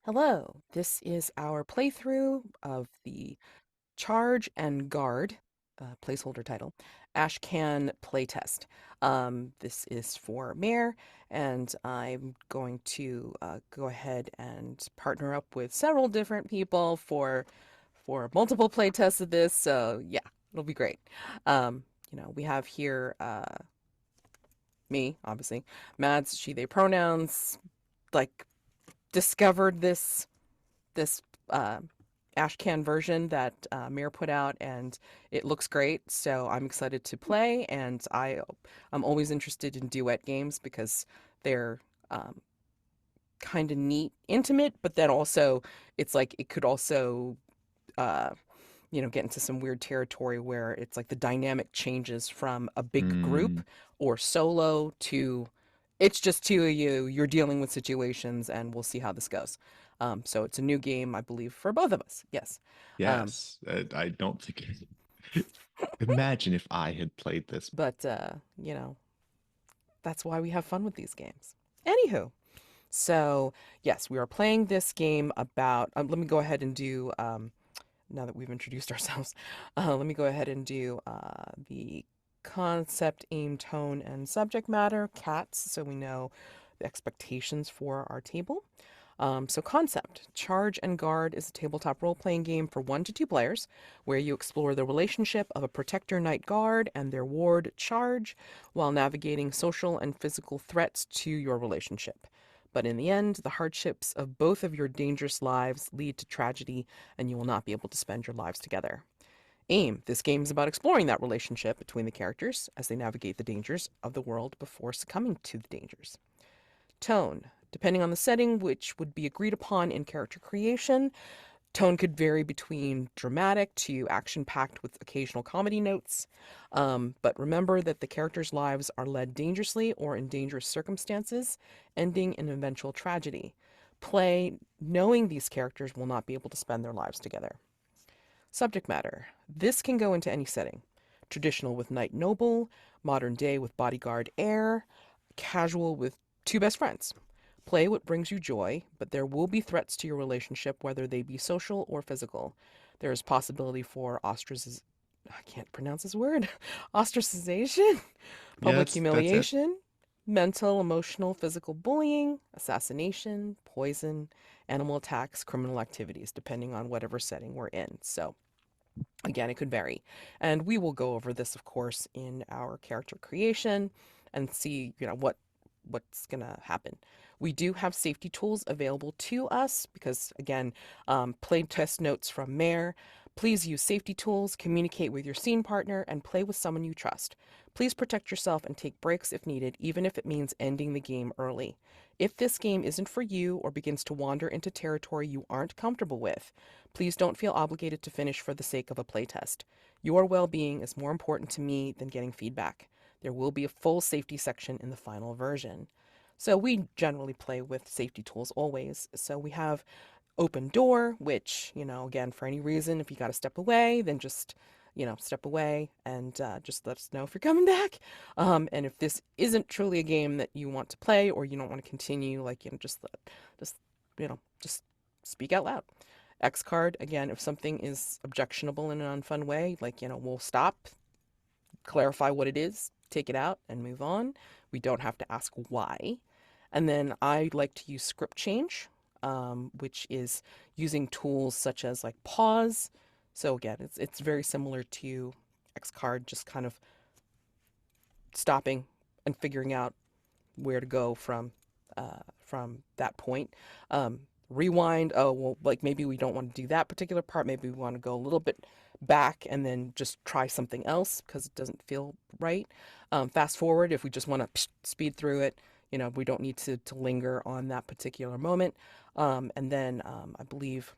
Hello, this is our playthrough of the Charge and Guard, placeholder title, Ashcan playtest. This is for Mayor, and I'm going to go ahead and partner up with several different people for multiple playtests of this. So yeah, it'll be great. Um, we have here me, obviously, Mads, she, they pronouns. Like discovered this uh, Ashcan version that Mir put out, and it looks great. So I'm excited to play, and I'm always interested in duet games because they're um, kind of neat, intimate, but then also it's like it could also uh, get into some weird territory where it's like the dynamic changes from a big group Mm, or solo to it's just two of you. You're dealing with situations, and we'll see how this goes. So it's a new game, I believe, for both of us. Yes. Um, yes, I don't think. Imagine if I had played this. but, that's why we have fun with these games. Anywho, so yes, we are playing this game about. Let me go ahead and do now that we've introduced ourselves, let me go ahead and do the concept, aim, tone, and subject matter, cats, so we know the expectations for our table. So, concept Charge and Guard is a tabletop role playing game for 1 to 2 players where you explore the relationship of a protector knight guard and their ward Charge while navigating social and physical threats to your relationship. But in the end, the hardships of both of your dangerous lives lead to tragedy, and you will not be able to spend your lives together. Aim This game is about exploring that relationship between the characters as they navigate the dangers of the world before succumbing to the dangers. Tone Depending on the setting, which would be agreed upon in character creation, tone could vary between dramatic to action packed with occasional comedy notes. But remember that the characters' lives are led dangerously or in dangerous circumstances, ending in eventual tragedy. Play knowing these characters will not be able to spend their lives together. Subject matter This can go into any setting: traditional with knight noble, modern day with bodyguard heir, casual with two best friends. Play what brings you joy, but there will be threats to your relationship, whether they be social or physical. There is possibility for I can't pronounce this word. Ostracization, Yeah, public that's it. humiliation, mental, emotional, physical bullying, assassination, poison, animal attacks, criminal activities, depending on whatever setting we're in. So, again, it could vary. And we will go over this, of course, in our character creation and see, what's gonna happen. We do have safety tools available to us because, again, play test notes from Mare. Please use safety tools, communicate with your scene partner, and play with someone you trust. Please protect yourself and take breaks if needed, even if it means ending the game early. If this game isn't for you or begins to wander into territory you aren't comfortable with, please don't feel obligated to finish for the sake of a playtest. Your well being is more important to me than getting feedback. There will be a full safety section in the final version. So we generally play with safety tools always. So we have open door, which, again, for any reason, if you got to step away, then just, step away and just let us know if you're coming back. And if this isn't truly a game that you want to play or you don't want to continue, like, just, just speak out loud. X card, again, if something is objectionable in an unfun way, like, we'll stop, clarify what it is, take it out, and move on. We don't have to ask why. And then I like to use script change, which is using tools such as like pause. So again, it's very similar to X card, just kind of stopping and figuring out where to go from that point. Rewind. Oh well, like maybe we don't want to do that particular part. Maybe we want to go a little bit back and then just try something else because it doesn't feel right. Fast forward if we just want to speed through it. We don't need to linger on that particular moment. And then I believe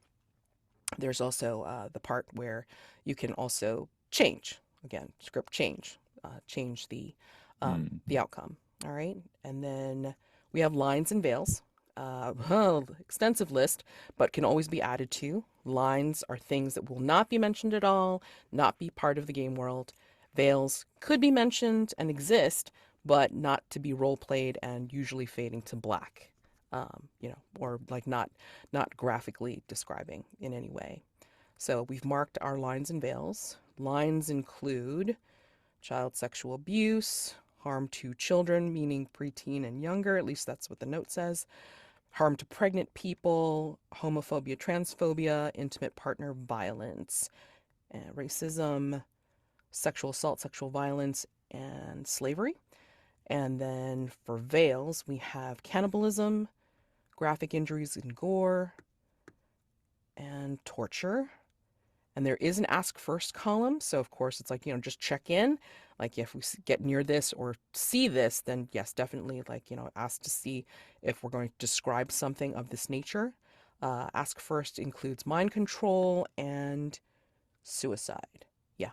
there's also the part where you can also change again, script change, change Mm. the outcome. All right, and then we have lines and veils. Extensive list, but can always be added to. Lines are things that will not be mentioned at all, not be part of the game world. Veils could be mentioned and exist, but not to be role played and usually fading to black. or like not graphically describing in any way. So we've marked our lines and veils. Lines include child sexual abuse, harm to children, meaning preteen and younger, at least that's what the note says, harm to pregnant people, homophobia, transphobia, intimate partner violence, racism, sexual assault, sexual violence, and slavery. And then for veils, we have cannibalism, graphic injuries and gore, and torture. And there is an ask first column. So, of course, it's like, just check in. Like, if we get near this or see this, then yes, definitely, like, ask to see if we're going to describe something of this nature. Ask first includes mind control and suicide. Yeah.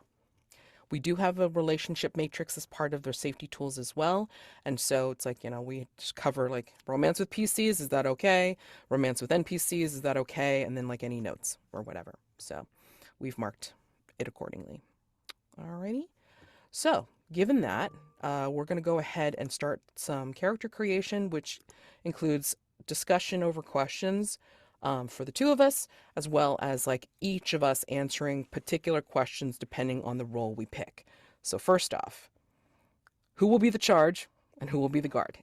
We do have a relationship matrix as part of their safety tools as well. And so it's like, we just cover like romance with PCs, is that okay? Romance with NPCs, is that okay? And then like any notes or whatever. So we've marked it accordingly. Alrighty. So given that, we're going to go ahead and start some character creation, which includes discussion over questions for the two of us, as well as like each of us answering particular questions depending on the role we pick. So first off, who will be the charge and who will be the guard?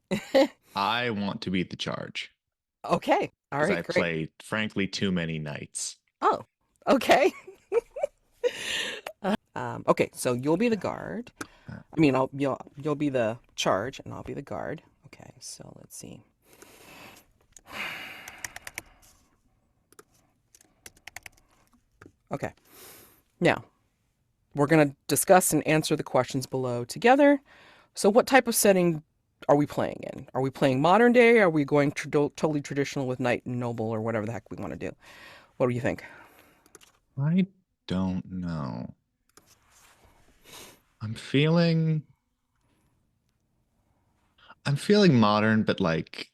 I want to be the charge Okay. All because right, I great. play, frankly, too many knights. Oh, okay. Okay, so you'll be the guard. I mean, you'll be the charge and I'll be the guard. Okay, so let's see. Okay. Now, we're going to discuss and answer the questions below together. So what type of setting are we playing in? Are we playing modern day? Are we going totally traditional with knight and noble or whatever the heck we want to do? What do you think? I don't know. I'm feeling I'm feeling modern, but like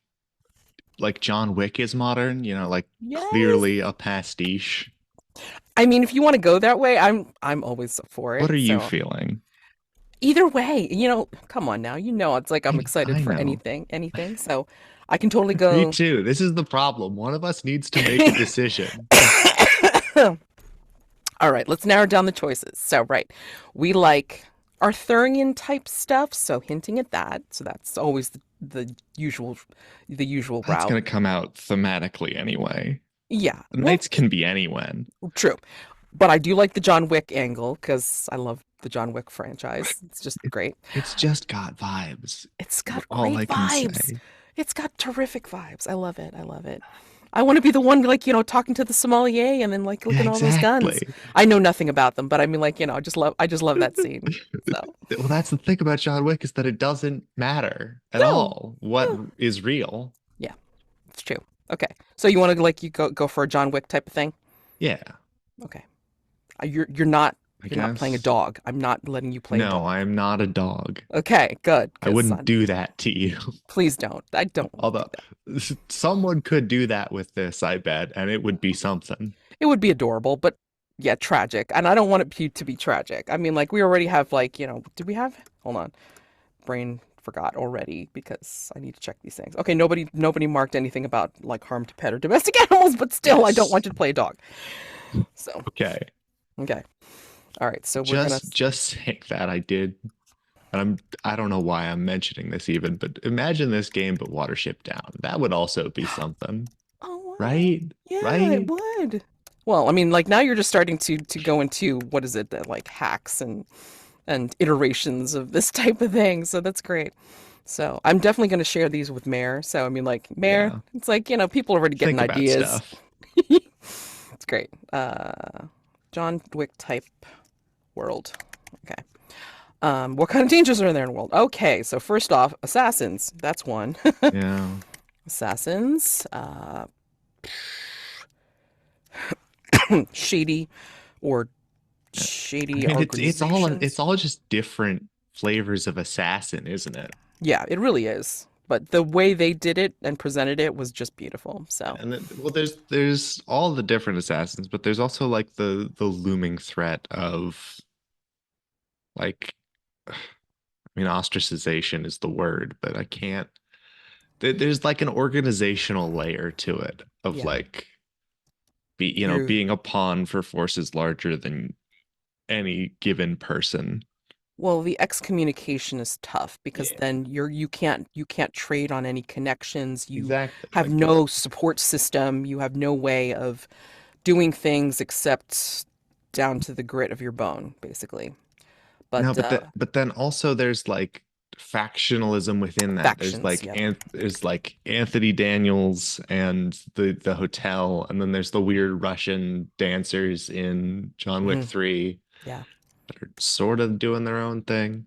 John Wick is modern, like Yes. clearly a pastiche. I mean, if you want to go that way, I'm always for What it. are you So feeling? either way, come on now. It's like I'm excited I for know. anything. So I can totally Me go. too. This is the problem. One of us needs to make a decision. All right, let's narrow down the choices. So, right, we like Arthurian type stuff, so hinting at that. So that's always the usual That's route. gonna come out thematically anyway. Yeah, The well, knights can be anyone. true. But I do like the John Wick angle because I love the John Wick franchise. It's just It, great. it's just got vibes. It's got All great I can vibes. say. It's got terrific vibes. I love it. I love it. I want to be the one like, talking to the sommelier and then like Yeah, looking at all those guns. exactly. I know nothing about them, but I mean like, I just love that scene. So, Well, that's the thing about John Wick is that it doesn't matter at no. all what No. is real. Yeah, it's true. Okay. So you want to like you go for a John Wick type of thing? Yeah, Okay. You're not I you're not playing a guess. dog. I'm not letting you play a No, I dog. am not a dog. Okay, good. I Because wouldn't do that to you. please don't. I don't want to do Although that. someone could do that with this, I bet, and it would be something. It would be adorable, but yeah, tragic. And I don't want to be tragic. I mean, like we already have like did we have? Hold on, brain forgot already because I need to check these things. Okay, nobody marked anything about like harm to pet or domestic animals, but still, I don't Yes. want you to play a dog. So Okay. okay, all right. So we're gonna. Just saying that I did, and I don't know why I'm mentioning this even, but imagine this game but Watership Down. That would also be something, Oh wow. right? Yeah, it Right? would. Well, I mean, like now you're just starting to go into what is it, the, like hacks and iterations of this type of thing. So that's great. So I'm definitely going to share these with Mayor. So I mean, like Mayor, Yeah. it's like people are already getting Think about ideas. stuff. It's great. John Wick type world. Okay. What kind of dangers are there in the world? Okay, so first off, assassins. That's one. Yeah. Assassins. Shady or I shady mean, it's organizations. all just different flavors of assassin, isn't it? Yeah, it really is. But the way they did it and presented it was just beautiful. So, And then, well, there's all the different assassins, but there's also like the looming threat of like, I mean, ostracization is the word, but I can't. there's like an organizational layer to it of Yeah. like You're being a pawn for forces larger than any given person. Well, the excommunication is tough because Yeah, then you can't trade on any connections. You exactly. have Like no support system. You have no way of doing things except down to the grit of your bone, basically. no, But but then also there's like factionalism within that. factions, yep. There's like Anthony Daniels and the hotel, and then there's the weird Russian dancers in John Wick Hmm. 3 Yeah, that are sort of doing their own thing.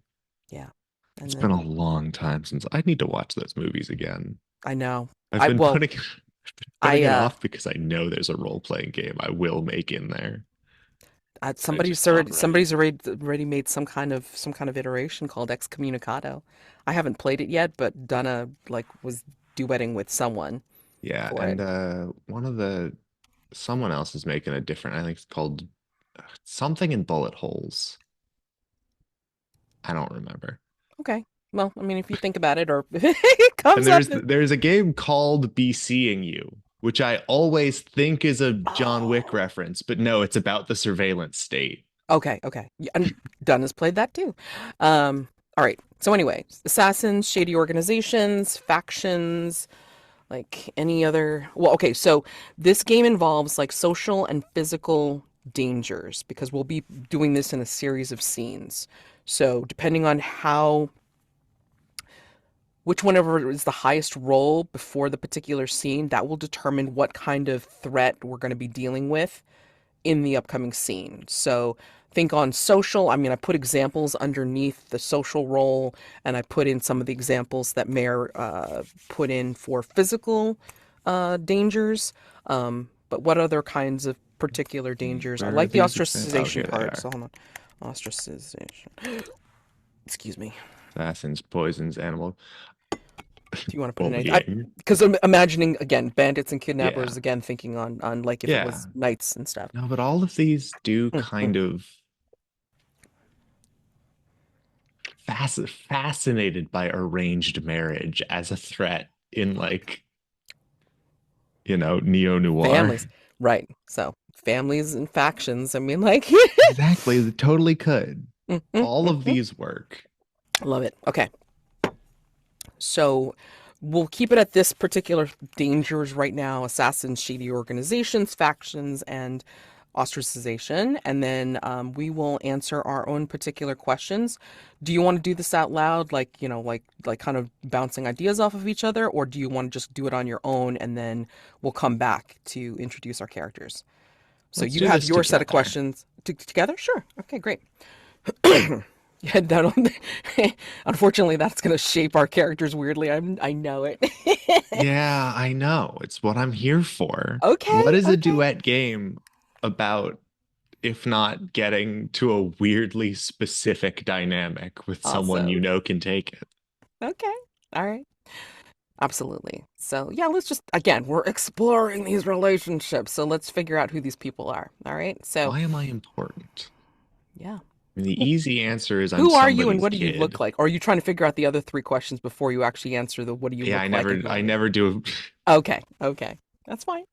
yeah. It's And been a then long time since I need to watch those movies again. I know. I've I been well, putting I it off because I know there's a role-playing game I will make in there. I somebody's just not already ready. somebody's already made some kind of iteration called Excommunicado. I haven't played it yet, but Donna like was duetting with someone Yeah, for and it. one of the someone else is making a different, I think it's called something in bullet holes. I don't remember. Okay. Well, I mean, if you think about it, or if it And comes up, there's a game called Be Seeing You, which I always think is a John Wick oh, reference, but no, it's about the surveillance state. okay, okay. Yeah, and Dunn has played that too. All right. So anyway, assassins, shady organizations, factions, like any other. Well, okay. So this game involves like social and physical dangers because we'll be doing this in a series of scenes. So depending on how whichever is the highest roll before the particular scene, that will determine what kind of threat we're going to be dealing with in the upcoming scene. So think on social. I mean, I put examples underneath the social role, and I put in some of the examples that Mayor put in for physical dangers. But what other kinds of particular dangers? I Where are like the these examples? Oh, ostracization here they part. are. So hold on. Ostracization. Excuse me. Assassins, poisons, animal Do you want to put in any? bullying. Because I'm imagining again bandits and kidnappers. Yeah. Again, thinking on like if it Yeah. was knights and stuff. No, but all of these do Mm, mm. kind of fascinated by arranged marriage as a threat in like, neo-noir. Families, right? So families and factions. I mean, like, Exactly. They totally could. mm, mm, All mm, of mm. these work. Love it. Okay, so we'll keep it at this particular dangers right now: assassins, shady organizations, factions, and ostracization. And then we will answer our own particular questions. Do you want to do this out loud, like like kind of bouncing ideas off of each other, or do you want to just do it on your own and then we'll come back to introduce our characters? So Let's you do have this your set of together. questions together? Sure. Okay, great. Yeah, unfortunately, that's going to shape our characters weirdly. I know it. Yeah, I know. It's what I'm here for. Okay, What is a okay. duet game about if not getting to a weirdly specific dynamic with someone Awesome. can take it? Okay. All right. Absolutely. So, yeah, let's just, again, we're exploring these relationships. So let's figure out who these people are. All right. So, Why am I important? yeah. I mean, the Who easy answer is I'm who are you and somebody's what do you look kid. like? Or are you trying to figure out the other three questions before you actually answer the what do you Yeah, look like and who I are you? never do. Okay. Okay. That's fine.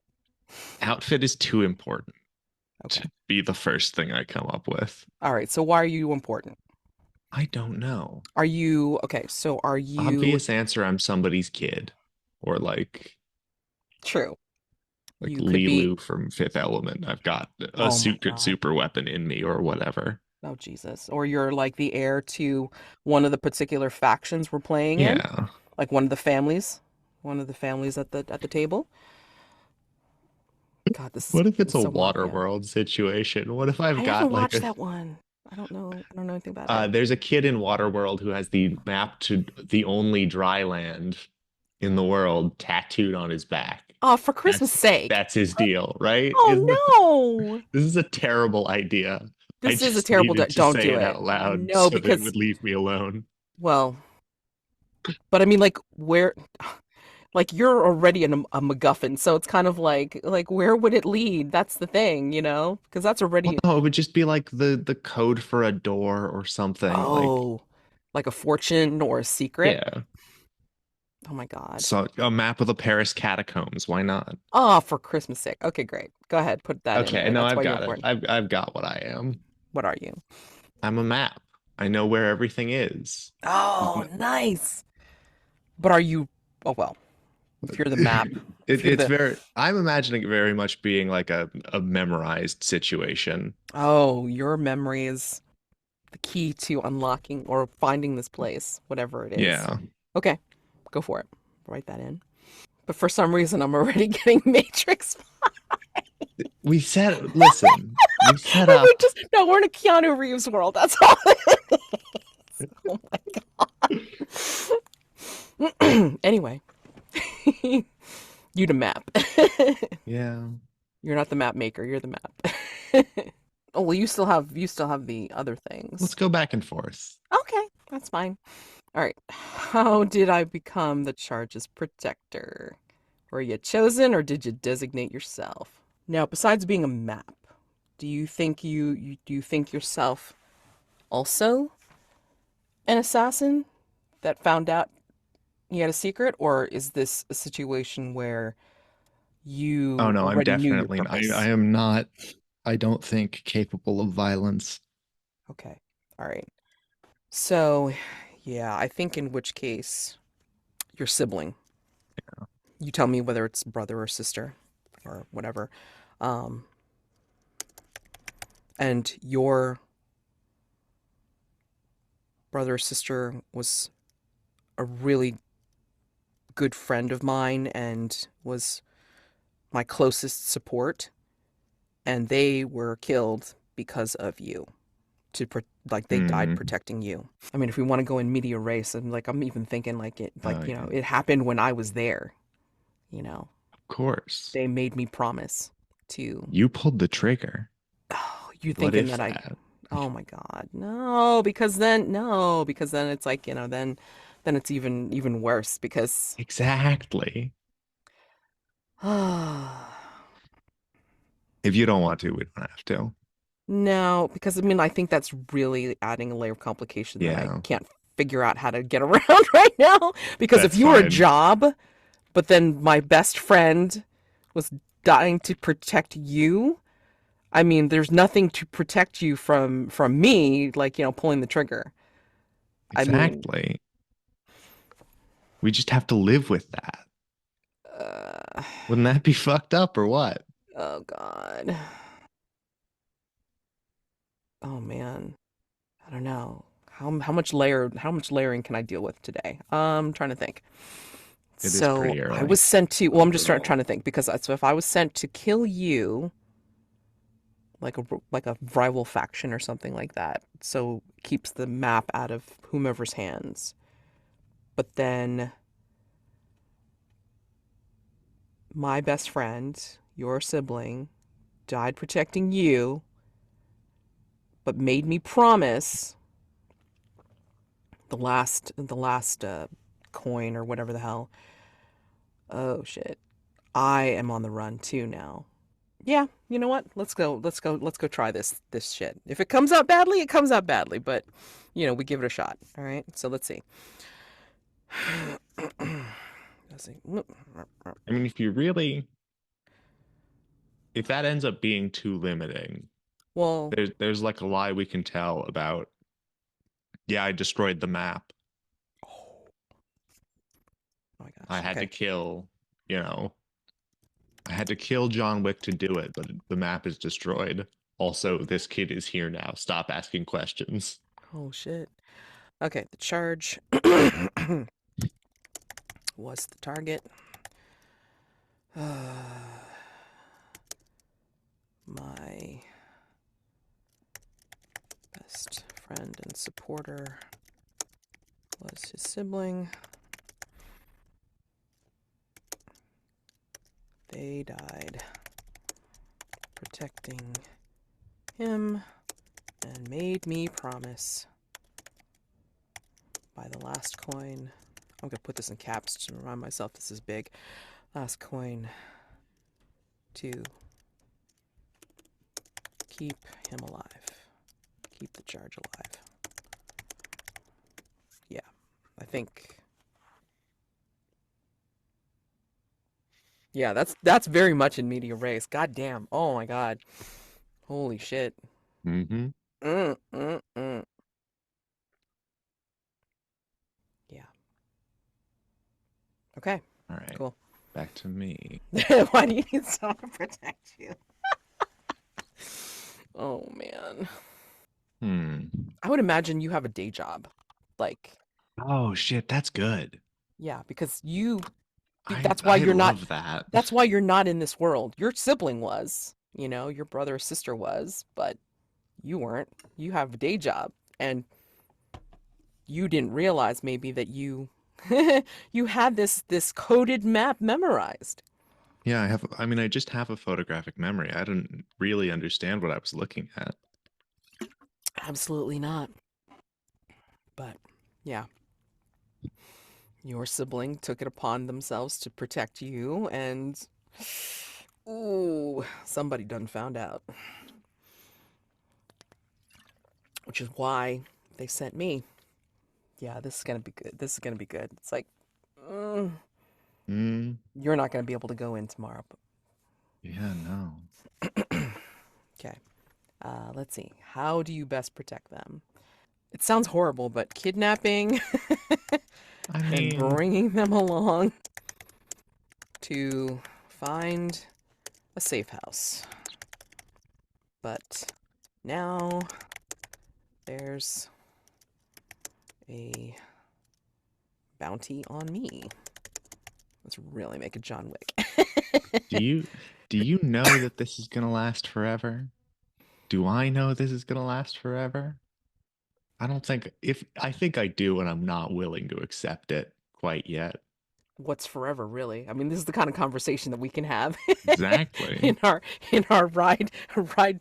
Outfit is too important Okay. to be the first thing I come up with. All right. So, why are you important? I don't know. Are you okay? So, are you Obvious answer, I'm somebody's kid. Or true? like You could be, Lilu from Fifth Element. I've got a oh my secret God. super weapon in me or whatever. Oh, Jesus. Or you're like the heir to one of the particular factions we're playing in, Yeah. like one of the families at the table. God, this is What if getting it's a so water mafia. world situation? What if I've I got haven't like watched a that one. I don't know anything about it. there's a kid in Waterworld who has the map to the only dry land in the world tattooed on his back. Oh, for Christmas sake. That's his deal, right? Isn't it? Oh no. This is a terrible idea. I This is a just terrible needed to don't say do it it. out loud No, so that it because would leave me alone. well, but I mean like where like you're already a MacGuffin, so it's kind of like where would it lead? That's the thing, you know? Because that's Well, already no, it would just be like the code for a door or something. Like, oh, like a fortune or a secret. yeah. Oh my God. So a map of the Paris catacombs. Why not? Oh, for Christmas sake. Okay, great. Go ahead, put that in Okay, there. no, That's I've why you're got it. born. I've got what I am. What are you? I'm a map. I know where everything is. Oh, nice. But are you, oh well, if you're the map, if you're It's the, very, I'm imagining it very much being like a memorized situation. oh, your memory is the key to unlocking or finding this place, whatever it is. Yeah. Okay, go for it. Write that in. But for some reason, I'm already getting Matrix. Listen, we set We up. just, no, we're in a Keanu Reeves world. That's all it is. Oh my God. Anyway, you the map. Yeah. You're not the map maker. You're the map. Oh well, you still have the other Let's things. go back and forth. Okay, that's fine. All right. How did I become the charge's protector? Were you chosen or did you designate yourself? Now, besides being a map, do you think yourself also an assassin that found out he had a secret, or is this a situation where Oh you no, I'm already knew your definitely I purpose? am not, I don't think capable of violence. Okay. All right. So, yeah, I think in which case your sibling. You tell me whether it's brother or sister or whatever. Um, and your brother or sister was a really good friend of mine and was my closest support, and they were killed because of you. Like they died Hmm. protecting you. I mean, if we want to go in media race, and like I'm even thinking like it, Oh like yeah. it happened when I was there. You know, Of course. they made me promise to. You pulled the trigger. Oh, you What thinking if that I? that? Oh my God, no! Because then it's like then it's even worse because. Exactly. No, If you don't want to, we don't have to. because I mean I think that's really adding a layer of complication that I Yeah, can't figure out how to get around right now. Because if that's you were a fine. job, but then my best friend was dying to protect you, I mean, there's nothing to protect you from me, like, pulling the trigger. I mean, Exactly. We just have to live with that. uh, Wouldn't that be fucked up or what? oh God. Oh man. I don't know. How much layering can I deal with today? I'm trying to think. It is So pretty I was early. sent to, well, I'm just trying Overall. to think because so if I was sent to kill you, like a rival faction or something like that, so it keeps the map out of whomever's hands. But then my best friend, your sibling, died protecting you, but made me promise the last coin or whatever the hell. Oh shit. I am on the run too now. Yeah, you know what? Let's go try this shit. If it comes out badly, it comes out badly, but we give it a shot. All right? So let's see. Let's see. I mean, if that ends up being too limiting, Well, there's like a lie we can tell about, yeah, I destroyed the map. oh my I gosh. had to Okay. kill, you know, I had to kill John Wick to do it, but the map is destroyed. Also, this kid is here now. Stop asking questions. Oh shit. Okay, the charge was the target. My best friend and supporter was his sibling. They died protecting him and made me promise by the last coin. I'm gonna put this in caps to remind myself this is big. Last coin to keep him alive. Keep the charge alive. Yeah, I think Yeah, that's very much in media res. God damn. Oh my God. Holy shit. Mm-hmm. Mm, mm, mm. Yeah. Okay. All right, Cool. back to me. Why do you need someone to protect you? Oh man. Hmm. I would imagine you have a day job. Like, Oh shit, that's good. yeah, because you I that's why I you're not love that. that's why you're not in this world. Your sibling was, your brother or sister was, but you weren't. You have a day job and you didn't realize maybe that you you had this coded map memorized. Yeah, I have. I mean, I just have a photographic memory. I didn't really understand what I was looking at. Absolutely not. But yeah, your sibling took it upon themselves to protect you and ooh, somebody done found out. Which is why they sent me. Yeah, this is gonna be good. This is gonna be good. It's like, mm, Hmm. you're not gonna be able to go in tomorrow. Yeah, no. Okay. Let's see. How do you best protect them? It sounds horrible, but kidnapping I and mean, bringing them along to find a safe house. But now there's a bounty on me. Let's really make it John Wick. do you do you know that this is gonna last forever? Do I know this is gonna last forever? I don't think if I think I do, and I'm not willing to accept it quite yet. What's forever, really? I mean, this is the kind of conversation that we can have Exactly. in our ride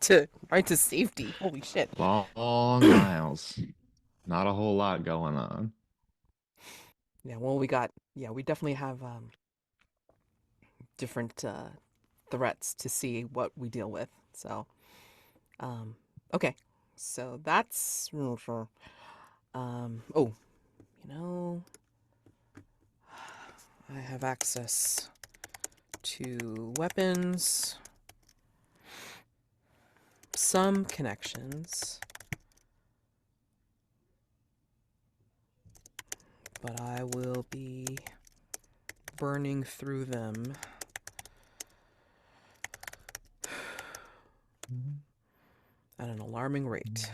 to safety. Holy shit. Long miles. Not a whole lot going on. Yeah, well, we definitely have different threats to see what we deal with. So, um, okay. So that's oh, you know, I have access to weapons, some connections, but I will be burning through them at an alarming rate.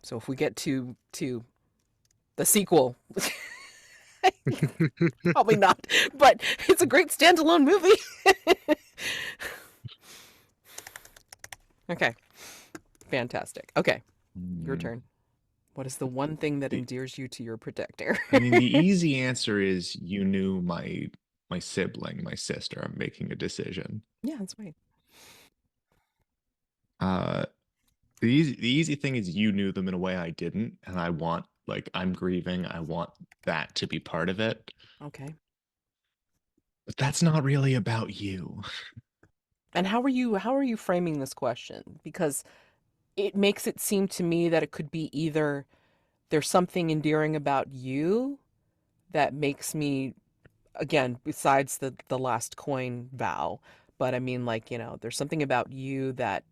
So if we get to the sequel, probably not, but it's a great standalone movie. Okay, fantastic. Okay, your Hmm. turn. What is the one thing that The, endears you to your protector? I mean, the easy answer is you knew my sibling, my sister. I'm making a decision. Yeah, that's right. Uh, the easy thing is you knew them in a way I didn't, and I want like I'm grieving. I want that to be part of it. Okay. But that's not really about you. And how are you framing this question? Because it makes it seem to me that it could be either there's something endearing about you that makes me, again, besides the last coin vow, but I mean, like, there's something about you that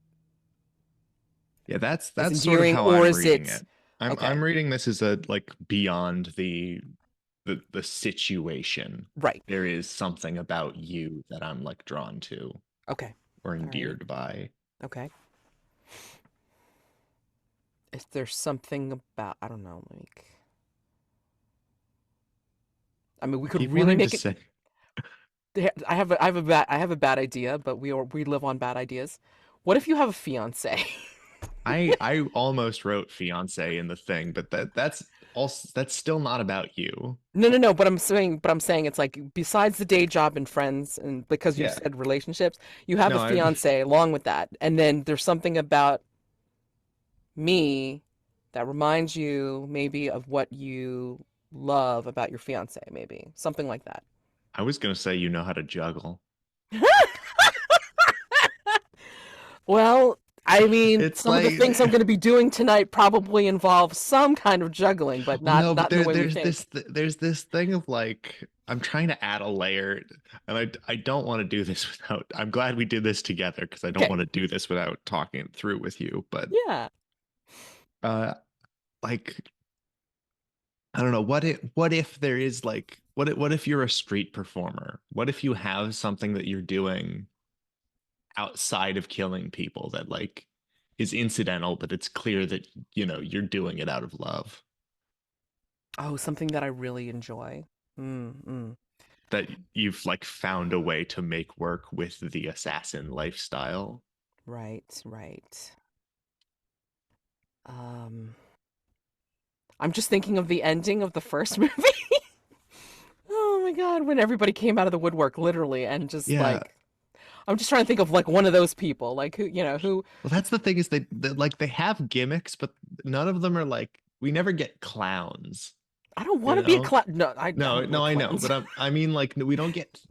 Yeah, is that's sort of endearing, how or I'm is reading it it. I'm okay? reading this as a like beyond the situation. Right. There is something about you that I'm like drawn to Okay. or All right. endeared by. Okay. Is there something about, I don't know, like, I mean, we could Keep really wanting to make it. say I have a bad idea, but we live on bad ideas. What if you have a fiance? I almost wrote fiance in the thing, but that's also that's still not about you. No, no, no. But I'm saying it's like besides the day job and friends, and because you Yeah. said relationships, you have No, a fiance along with that, and then there's something about me that reminds you maybe of what you love about your fiance, maybe something like that. I was gonna say you know how to juggle. Well, I mean, It's some of the like things I'm going to be doing tonight probably involve some kind of juggling, but well, no, but not in the way we think. there's this thing of like I'm trying to add a layer, and I don't want to do this without. I'm glad we did this together because I don't Okay. want to do this without talking it through with you. But Yeah. uh, like I don't know what if there is like what if you're a street performer? What if you have something that you're doing outside of killing people that like is incidental, but it's clear that you're doing it out of love. Oh, something that I really enjoy. Mm. That you've like found a way to make work with the assassin lifestyle. Right, right. Um, I'm just thinking of the ending of the first movie. Oh my God, when everybody came out of the woodwork, literally, and just Yeah. like, I'm just trying to think of like one of those people, like who, who, Well, that's the thing is they have gimmicks, but none of them are like we never get clowns, I don't you want to be a know? clown. No, I No, don't no, like I know, clowns. but I mean like we don't get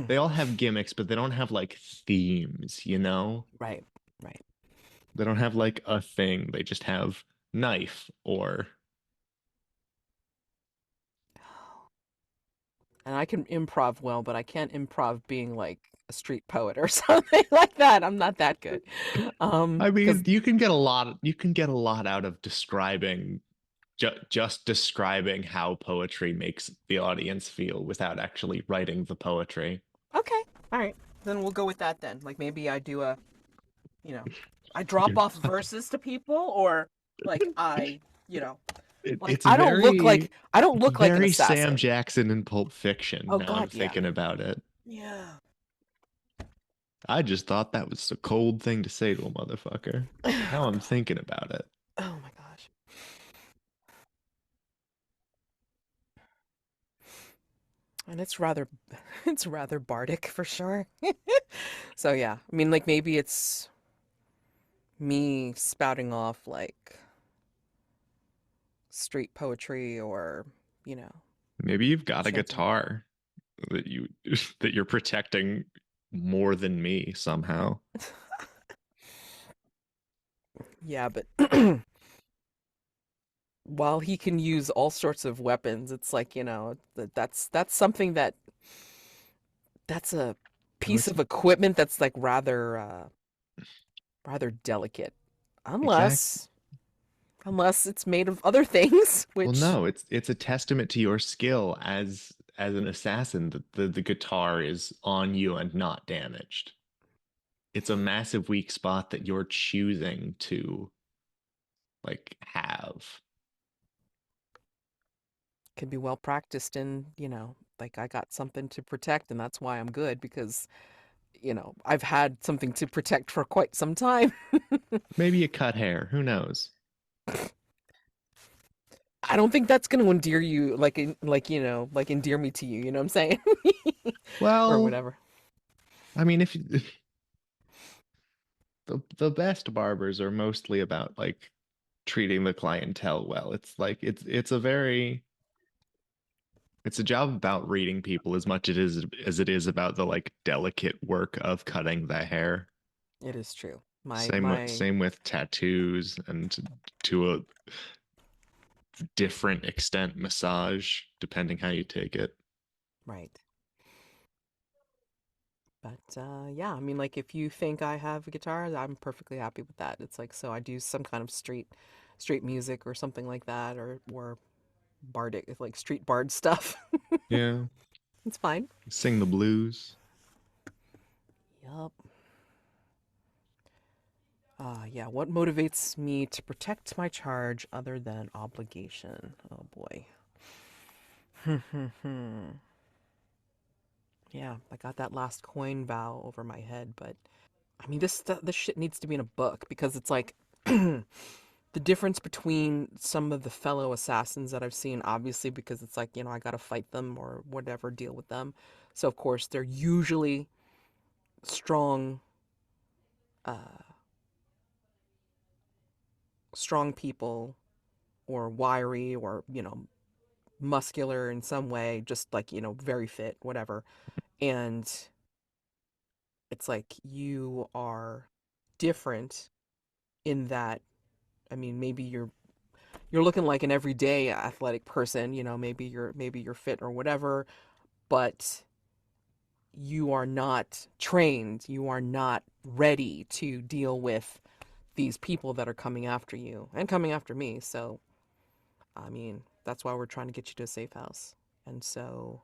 they all have gimmicks, but they don't have like themes, you know? Right, right. They don't have like a thing. They just have knife or And I can improv well, but I can't improv being like a street poet or something like that. I'm not that good. I mean, Because you can get a lot out of describing just describing how poetry makes the audience feel without actually writing the poetry. okay, all right, then we'll go with that then. Like maybe I do a, you know, I drop You're off verses to people, or like like it's very I don't it's look like an very Sam assassin. Jackson in Pulp Fiction. Oh Now I'm God, yeah, thinking about it. yeah. I just thought that was a cold thing to say to a motherfucker. Now Oh I'm God. thinking about it. Oh my gosh. And it's rather, it's rather bardic for sure. So yeah, I mean, like maybe it's me spouting off like street poetry or, you know, Maybe you've got a chanting. guitar that you that you're protecting more than me somehow. Yeah, but while he can use all sorts of weapons, it's like, that's something that's a No, piece it's of equipment that's like rather delicate. exact. Unless it's made of other things, Well, which no, it's a testament to your skill as an assassin that the guitar is on you and not damaged. It's a massive weak spot that you're choosing to like have. can be well practiced in, like I got something to protect and that's why I'm good because, I've had something to protect for quite some time. Maybe you cut hair, who knows? I don't think that's going to endear you like like endear me to you, you know what I'm saying? Or Well, whatever. I mean, if the best barbers are mostly about like treating the clientele well. It's like it's a job about reading people as much as it is about the like delicate work of cutting the hair. It is true. My Same with tattoos and to a different extent massage, depending how you take it. right. But yeah, I mean like if you think I have a guitar, I'm perfectly happy with that. It's like so I do some kind of street music or something like that or bardic like street bard stuff. Yeah, It's fine. sing the blues. Yup. Yeah, what motivates me to protect my charge other than obligation? Oh boy. Yeah, I got that last coin vow over my head, but I mean this shit needs to be in a book because it's like the difference between some of the fellow assassins that I've seen, obviously because it's like, I got to fight them or whatever, deal with them. So of course, they're usually strong uh strong people or wiry or, muscular in some way, just like, very fit, whatever. And it's like you are different in that, I mean, maybe you're looking like an everyday athletic person, maybe you're fit or whatever, but you are not trained, you are not ready to deal with these people that are coming after you and coming after me. So, I mean, that's why we're trying to get you to a safe house. And so,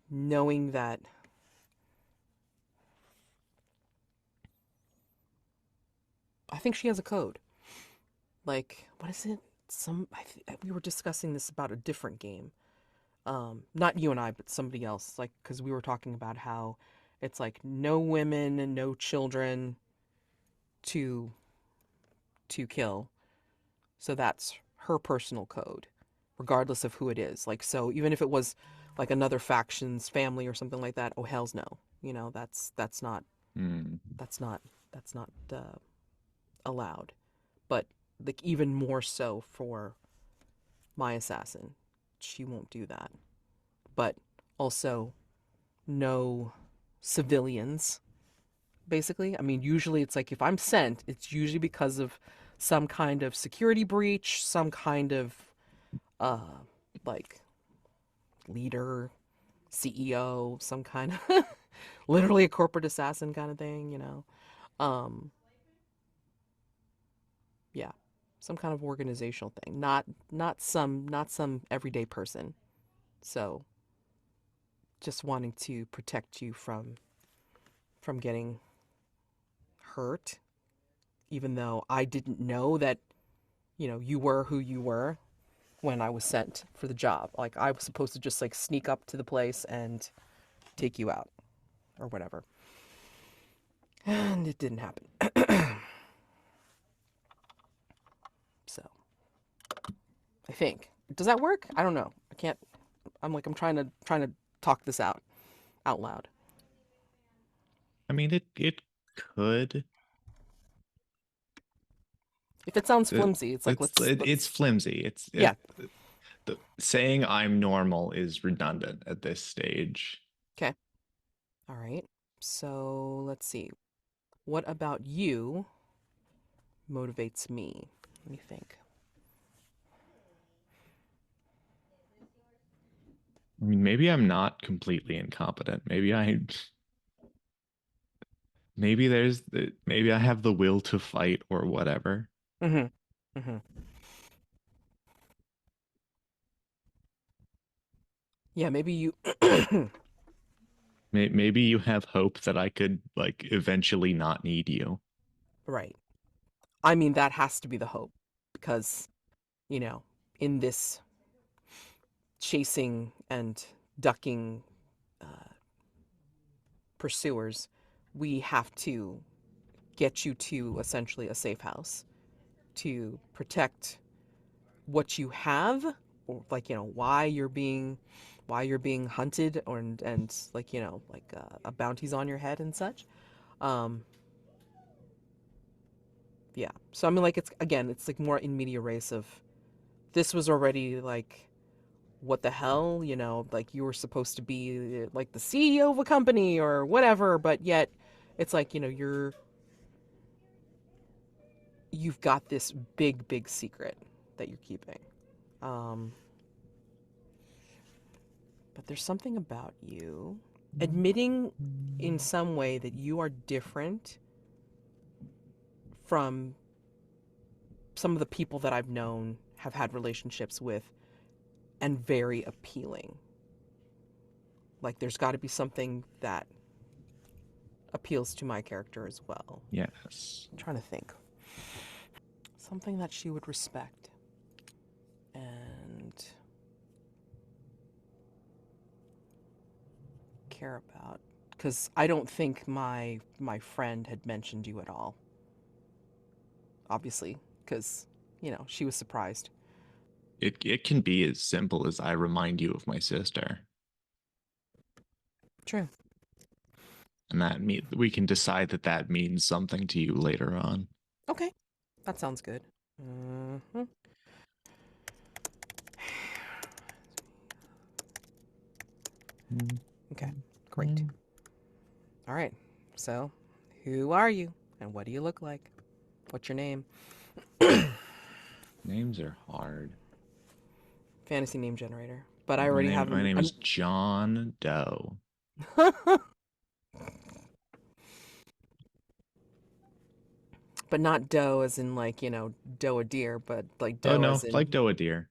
knowing that, I think she has a code. Like, what is it? We were discussing this about a different game. Not you and I, but somebody else. Like, because we were talking about how it's like no women and no children to kill. So that's her personal code, regardless of who it is. Like, so even if it was like another faction's family or something like that, oh hell's no. That's not Hmm. that's not that's not allowed. But like even more so for my assassin, she won't do that. But also no civilians. Basically, I mean, usually it's like if I'm sent, it's usually because of some kind of security breach, some kind of uh like leader, CEO, some kind of literally a corporate assassin kind of thing. Um yeah. Some kind of organizational thing, not some everyday person. So, just wanting to protect you from getting hurt, even though I didn't know that, you were who you were when I was sent for the job. Like I was supposed to just like sneak up to the place and take you out or whatever. And it didn't happen. So, I think. Does that work? I don't know. I can't. I'm trying to talk this out loud. I mean, it could. If it sounds It, flimsy, it's like it's let's flimsy. yeah. Saying I'm normal is redundant at this stage. Okay. All right. So, let's see. What about you motivates me? Let me think. I mean, maybe I'm not completely incompetent. Maybe I have the will to fight or whatever. Mhm. Mhm. Yeah, maybe you Maybe you have hope that I could like eventually not need you. right. I mean, that has to be the hope because, you know, in this chasing and ducking uh, pursuers, we have to get you to essentially a safe house to protect what you have, or like, why you're being hunted, or and like, like a bounty's on your head and such. Um, yeah. So I mean, like, it's like more in media res of this was already like what the hell, like you were supposed to be like the CEO of a company or whatever, but yet it's like, you've got this big secret that you're keeping. Um, but there's something about you admitting in some way that you are different from some of the people that I've known, have had relationships with, and very appealing. Like there's got to be something that appeals to my character as well. Yes. I'm trying to think. Something that she would respect and care about. Because I don't think my friend had mentioned you at all. Obviously, because she was surprised. It can be as simple as I remind you of my sister. True. And we can decide that that means something to you later on. Okay, that sounds good. Hmm. Okay, great. All right. So, who are you, and what do you look like? What's your name? Names are hard. Fantasy name generator. But I My already name have my name is John Doe. but not doe as in like, doe a deer, but like Oh doe as no, like in Doe a deer.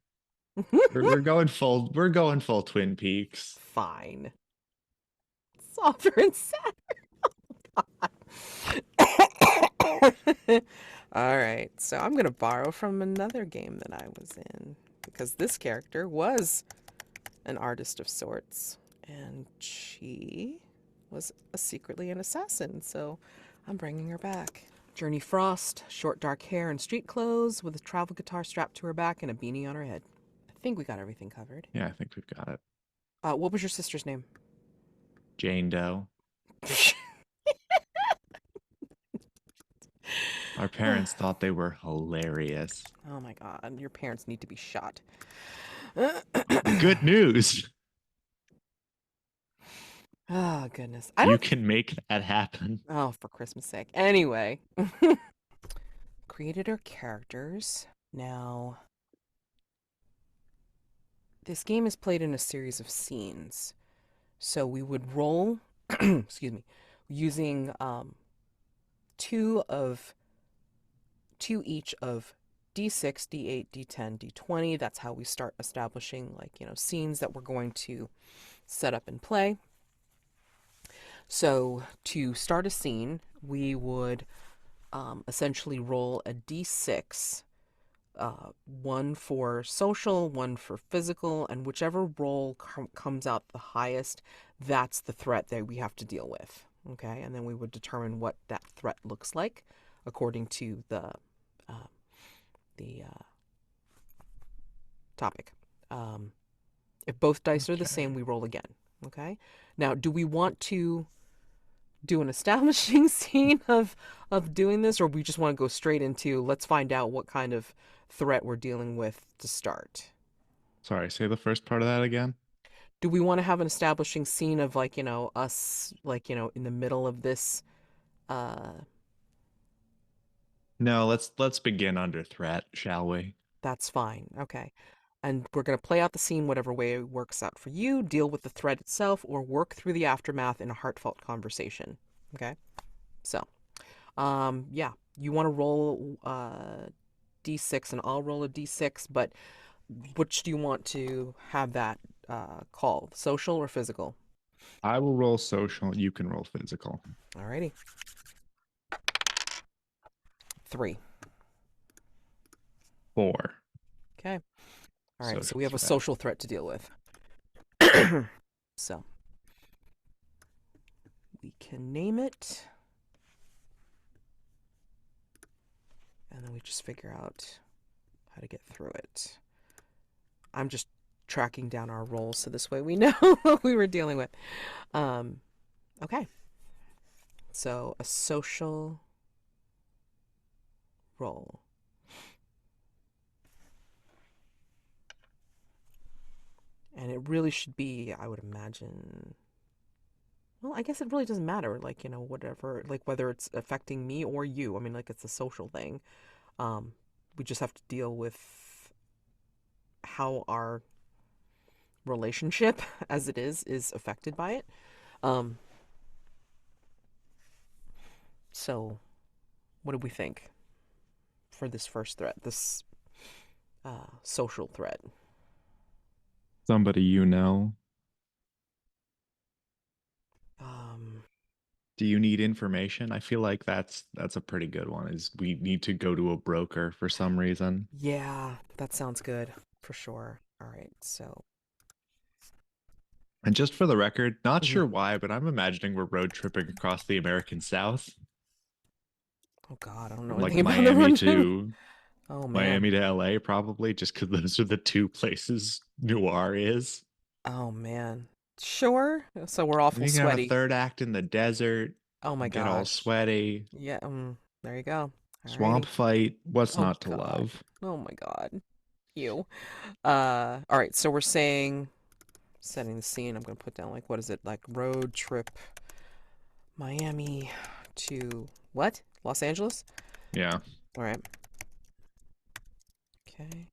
We're going full Twin Peaks. fine. Softer and sad. All right, so I'm gonna borrow from another game that I was in because this character was an artist of sorts, and she was secretly an assassin. So I'm bringing her back. Journey Frost, short dark hair and street clothes, with a travel guitar strapped to her back and a beanie on her head. I think we got everything covered. Yeah, I think we've got it. What was your sister's name? Jane Doe. Our parents thought they were hilarious. Oh my god, your parents need to be shot. Good news. Oh goodness. I You don't. can make that happen. Oh, for Christmas sake. Anyway, created our characters. Now, this game is played in a series of scenes. So we would roll, excuse me, using two of two each of d6, d8, d10, d20. That's how we start establishing scenes that we're going to set up and play. So to start a scene, we would essentially roll a d6, one for social, one for physical, and whichever roll comes out the highest, that's the threat that we have to deal with. Okay, and then we would determine what that threat looks like according to the topic. If both dice are the Okay. same, we roll again. Okay. Now, do we want to do an establishing scene of doing this, or we just want to go straight into let's find out what kind of threat we're dealing with to start? Sorry, say the first part of that again. Do we want to have an establishing scene of us in the middle of this? uh No, let's begin under threat, shall we? that's fine. Okay. And we're going to play out the scene whatever way it works out for you, deal with the threat itself, or work through the aftermath in a heartfelt conversation. Okay. So yeah, you want to roll d6 and I'll roll a d6, but which do you want to have that called? Social or physical? I will roll social, you can roll physical. Alrighty. 3. 4. Okay. All right, so Social we have a threat. social threat to deal with. So we can name it, and then we just figure out how to get through it. I'm just tracking down our rolls so this way we know what we were dealing with. Um, okay. So a social roll. And it really should be, I would imagine. Well, I guess it really doesn't matter, whatever, like whether it's affecting me or you. I mean, like it's a social thing. Um, we just have to deal with how our relationship, as it is affected by it. Um, so, what do we think for this first threat, this social threat? Somebody you know. Um, Do you need information? I feel like that's a pretty good one. Is we need to go to a broker for some reason. yeah, that sounds good for sure. All right, so. And just for the record, not Mhm. sure why, but I'm imagining we're road tripping across the American South Oh God, I don't know from like anything about the Miami road trip. to Oh man. Miami to LA, probably, just because those are the two places Noir is. Oh man. Sure. So we're And awful you can have a sweaty. third act in the desert, Oh my get all gosh. sweaty, Yeah. There you go. swamp Alrighty. fight. What's Oh not to God. love? Oh my God. You. All right. So we're saying, setting the scene. I'm gonna put down what is it like? Road trip, Miami to what? Los Angeles. Yeah. All right. Okay.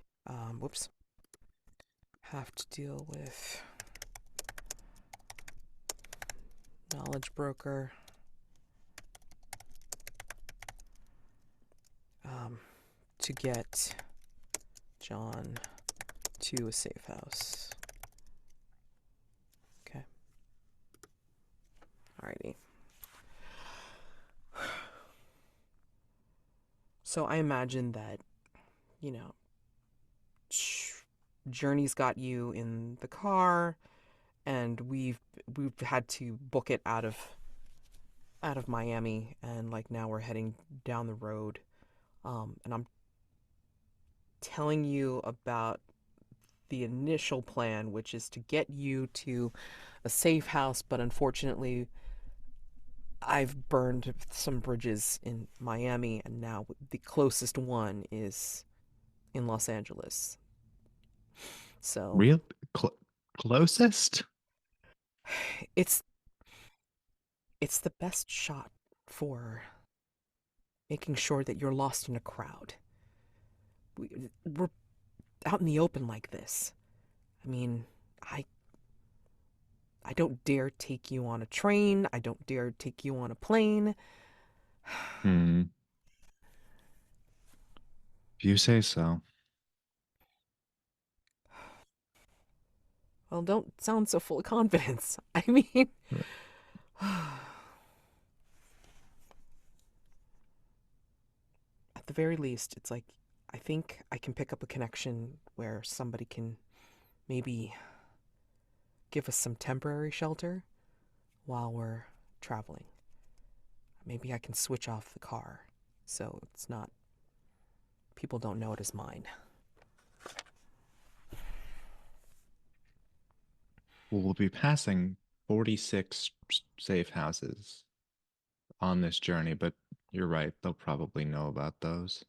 Whoops. Have to deal with knowledge broker. To get John to a safe house. Okay. Alrighty. So I imagine that, you know, Journey's got you in the car, and we've had to book it out of Miami, and like now we're heading down the road. And I'm telling you about the initial plan, which is to get you to a safe house, but unfortunately, I've burned some bridges in Miami, and now the closest one is in Los Angeles. So Real cl- closest? it's it's the best shot for making sure that you're lost in a crowd. We're out in the open like this. I mean, I I don't dare take you on a train. I don't dare take you on a plane. Hmm. If you say so. Well, don't sound so full of confidence. I mean, at the very least, it's like I think I can pick up a connection where somebody can maybe give us some temporary shelter while we're traveling. Maybe I can switch off the car so it's not, people don't know it is mine. We'll be passing 46 safe houses on this journey, but you're right, they'll probably know about those.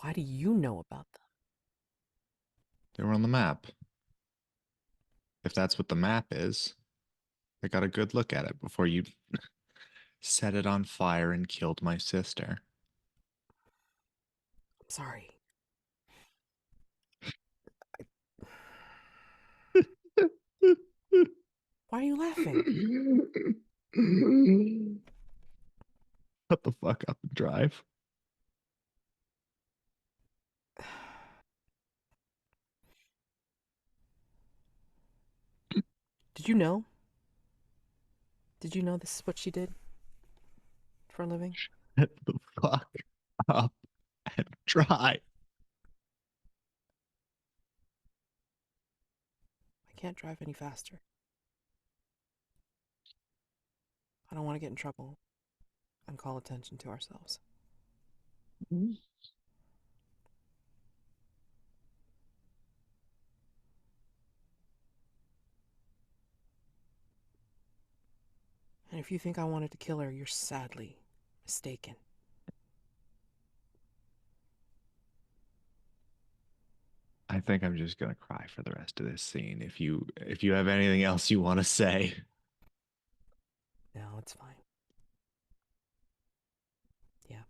Why do you know about them? They were on the map. If that's what the map is, I got a good look at it before you set it on fire and killed my sister. I'm sorry. Why are you laughing? Shut the fuck up and drive. Did you know? Did you know this is what she did for a living? Shut the fuck up and drive. I can't drive any faster. I don't want to get in trouble and call attention to ourselves. And if you think I wanted to kill her, you're sadly mistaken. I think I'm just gonna cry for the rest of this scene. If you have anything else you want to say. No, it's fine. Yeah.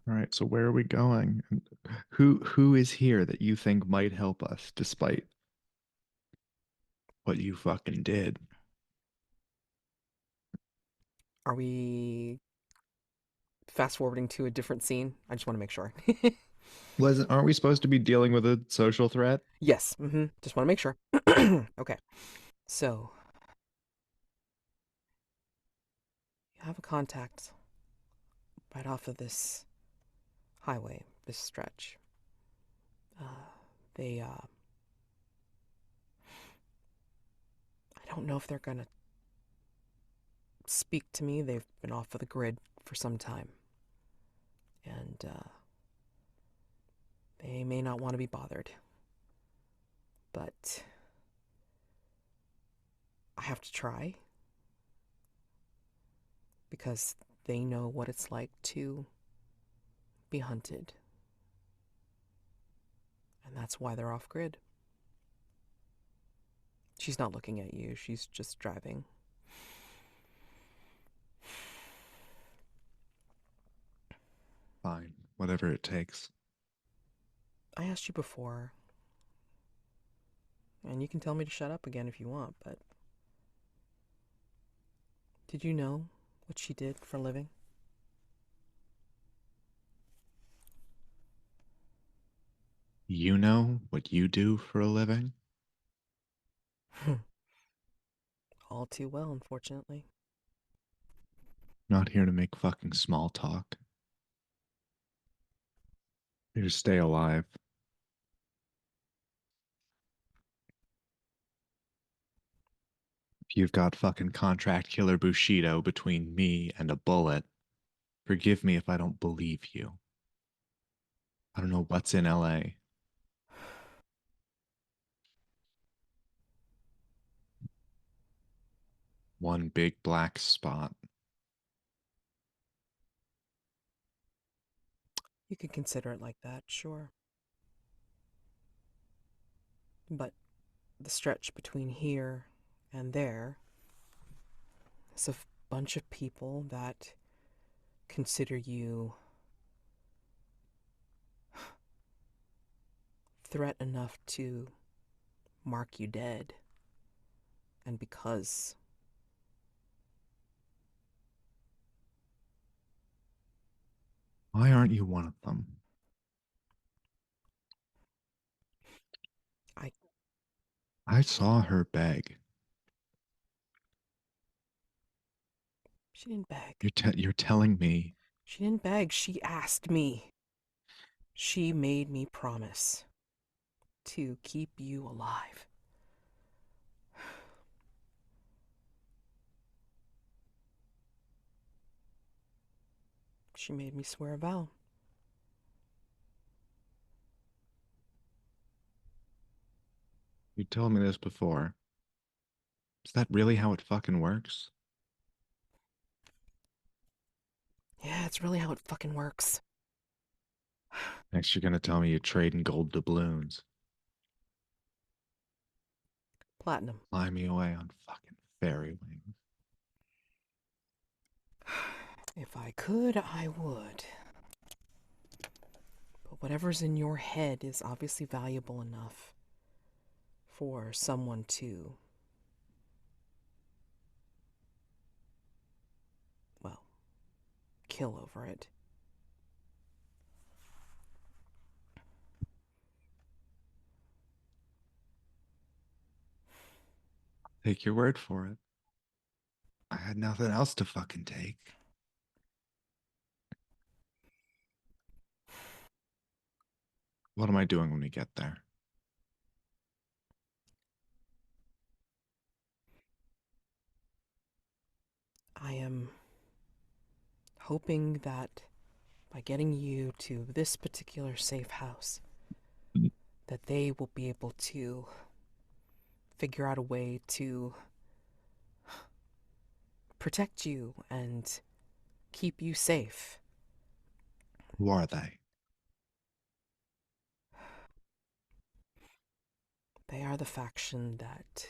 All right, so where are we going? And who is here that you think might help us despite what you fucking did? Are we fast forwarding to a different scene? I just want to make sure. Wasn't aren't we supposed to be dealing with a social threat? Yes. Just want to make sure. Okay. So, you have a contact right off of this highway, this stretch. They, I don't know if they're gonna speak to me. They've been off of the grid for some time. And, they may not want to be bothered. But I have to try because they know what it's like to be hunted. And that's why they're off grid. She's not looking at you, she's just driving. Fine, whatever it takes. I asked you before, and you can tell me to shut up again if you want, but did you know what she did for a living? You know what you do for a living? All too well, unfortunately. Not here to make fucking small talk. Here to stay alive. If you've got fucking contract killer Bushido between me and a bullet, forgive me if I don't believe you. I don't know what's in LA. One big black spot. You could consider it like that, sure. But the stretch between here and there is a bunch of people that consider you threat enough to mark you dead. And because Why aren't you one of them? I I saw her beg. she didn't beg. You're telling me She didn't beg, she asked me. She made me promise to keep you alive. She made me swear a vow. you told me this before. Is that really how it fucking works? Yeah, it's really how it fucking works. Next, you're gonna tell me you're trading gold doubloons. Platinum. Fly me away on fucking fairy wings. If I could, I would. But whatever's in your head is obviously valuable enough for someone to, well, kill over it. Take your word for it. I had nothing else to fucking take. What am I doing when we get there? I am hoping that by getting you to this particular safe house, that they will be able to figure out a way to protect you and keep you safe. Who are they? They are the faction that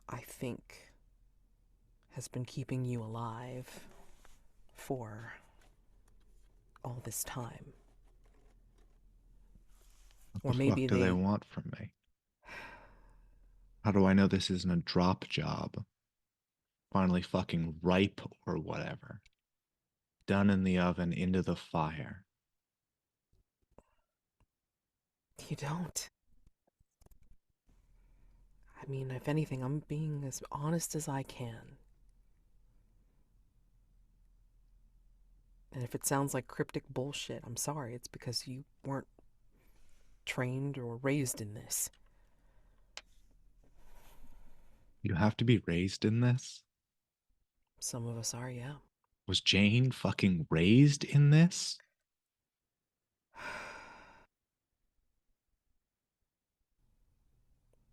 I think has been keeping you alive for all this time. What Or the fuck maybe do they they. want from me? How do I know this isn't a drop job? Finally fucking ripe or whatever. Done in the oven, into the fire. You don't. I mean, if anything, I'm being as honest as I can. And if it sounds like cryptic bullshit, I'm sorry. It's because you weren't trained or raised in this. You have to be raised in this? Some of us are, yeah. Was Jane fucking raised in this?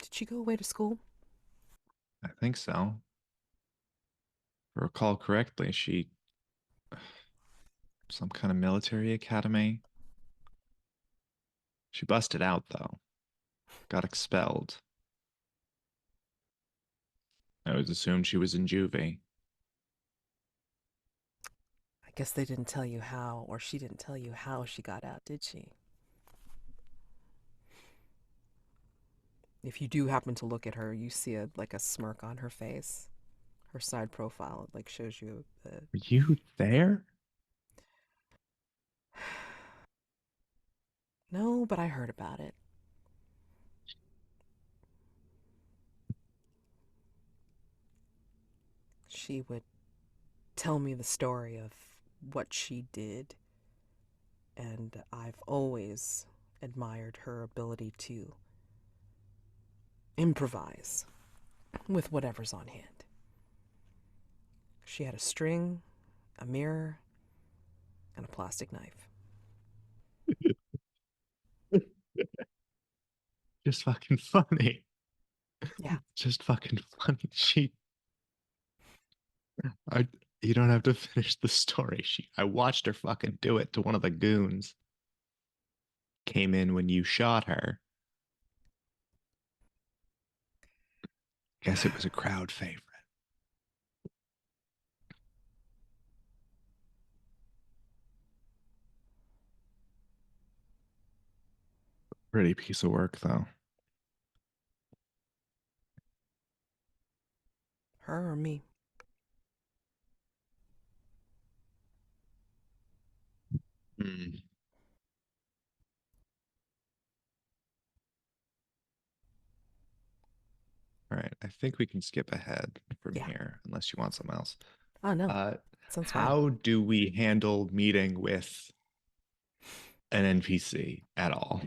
Did she go away to school? I think so. If I recall correctly, she some kind of military academy. She busted out though. Got expelled. I always assumed she was in juvie. I guess they didn't tell you how, or she didn't tell you how she got out, did she? If you do happen to look at her, you see a smirk on her face. Her side profile like shows you the. Were you there? No, but I heard about it. She would tell me the story of what she did, and I've always admired her ability to improvise with whatever's on hand. She had a string, a mirror, and a plastic knife. Just fucking funny. Yeah. Just fucking funny. I, you don't have to finish the story. I watched her fucking do it to one of the goons. Came in when you shot her. Guess it was a crowd favorite. Pretty piece of work, though. Her or me? Mm. All right. I think we can skip ahead from Yeah. here, unless you want something else. Oh, no. Uh, Sounds fine. how do we handle meeting with an NPC at all?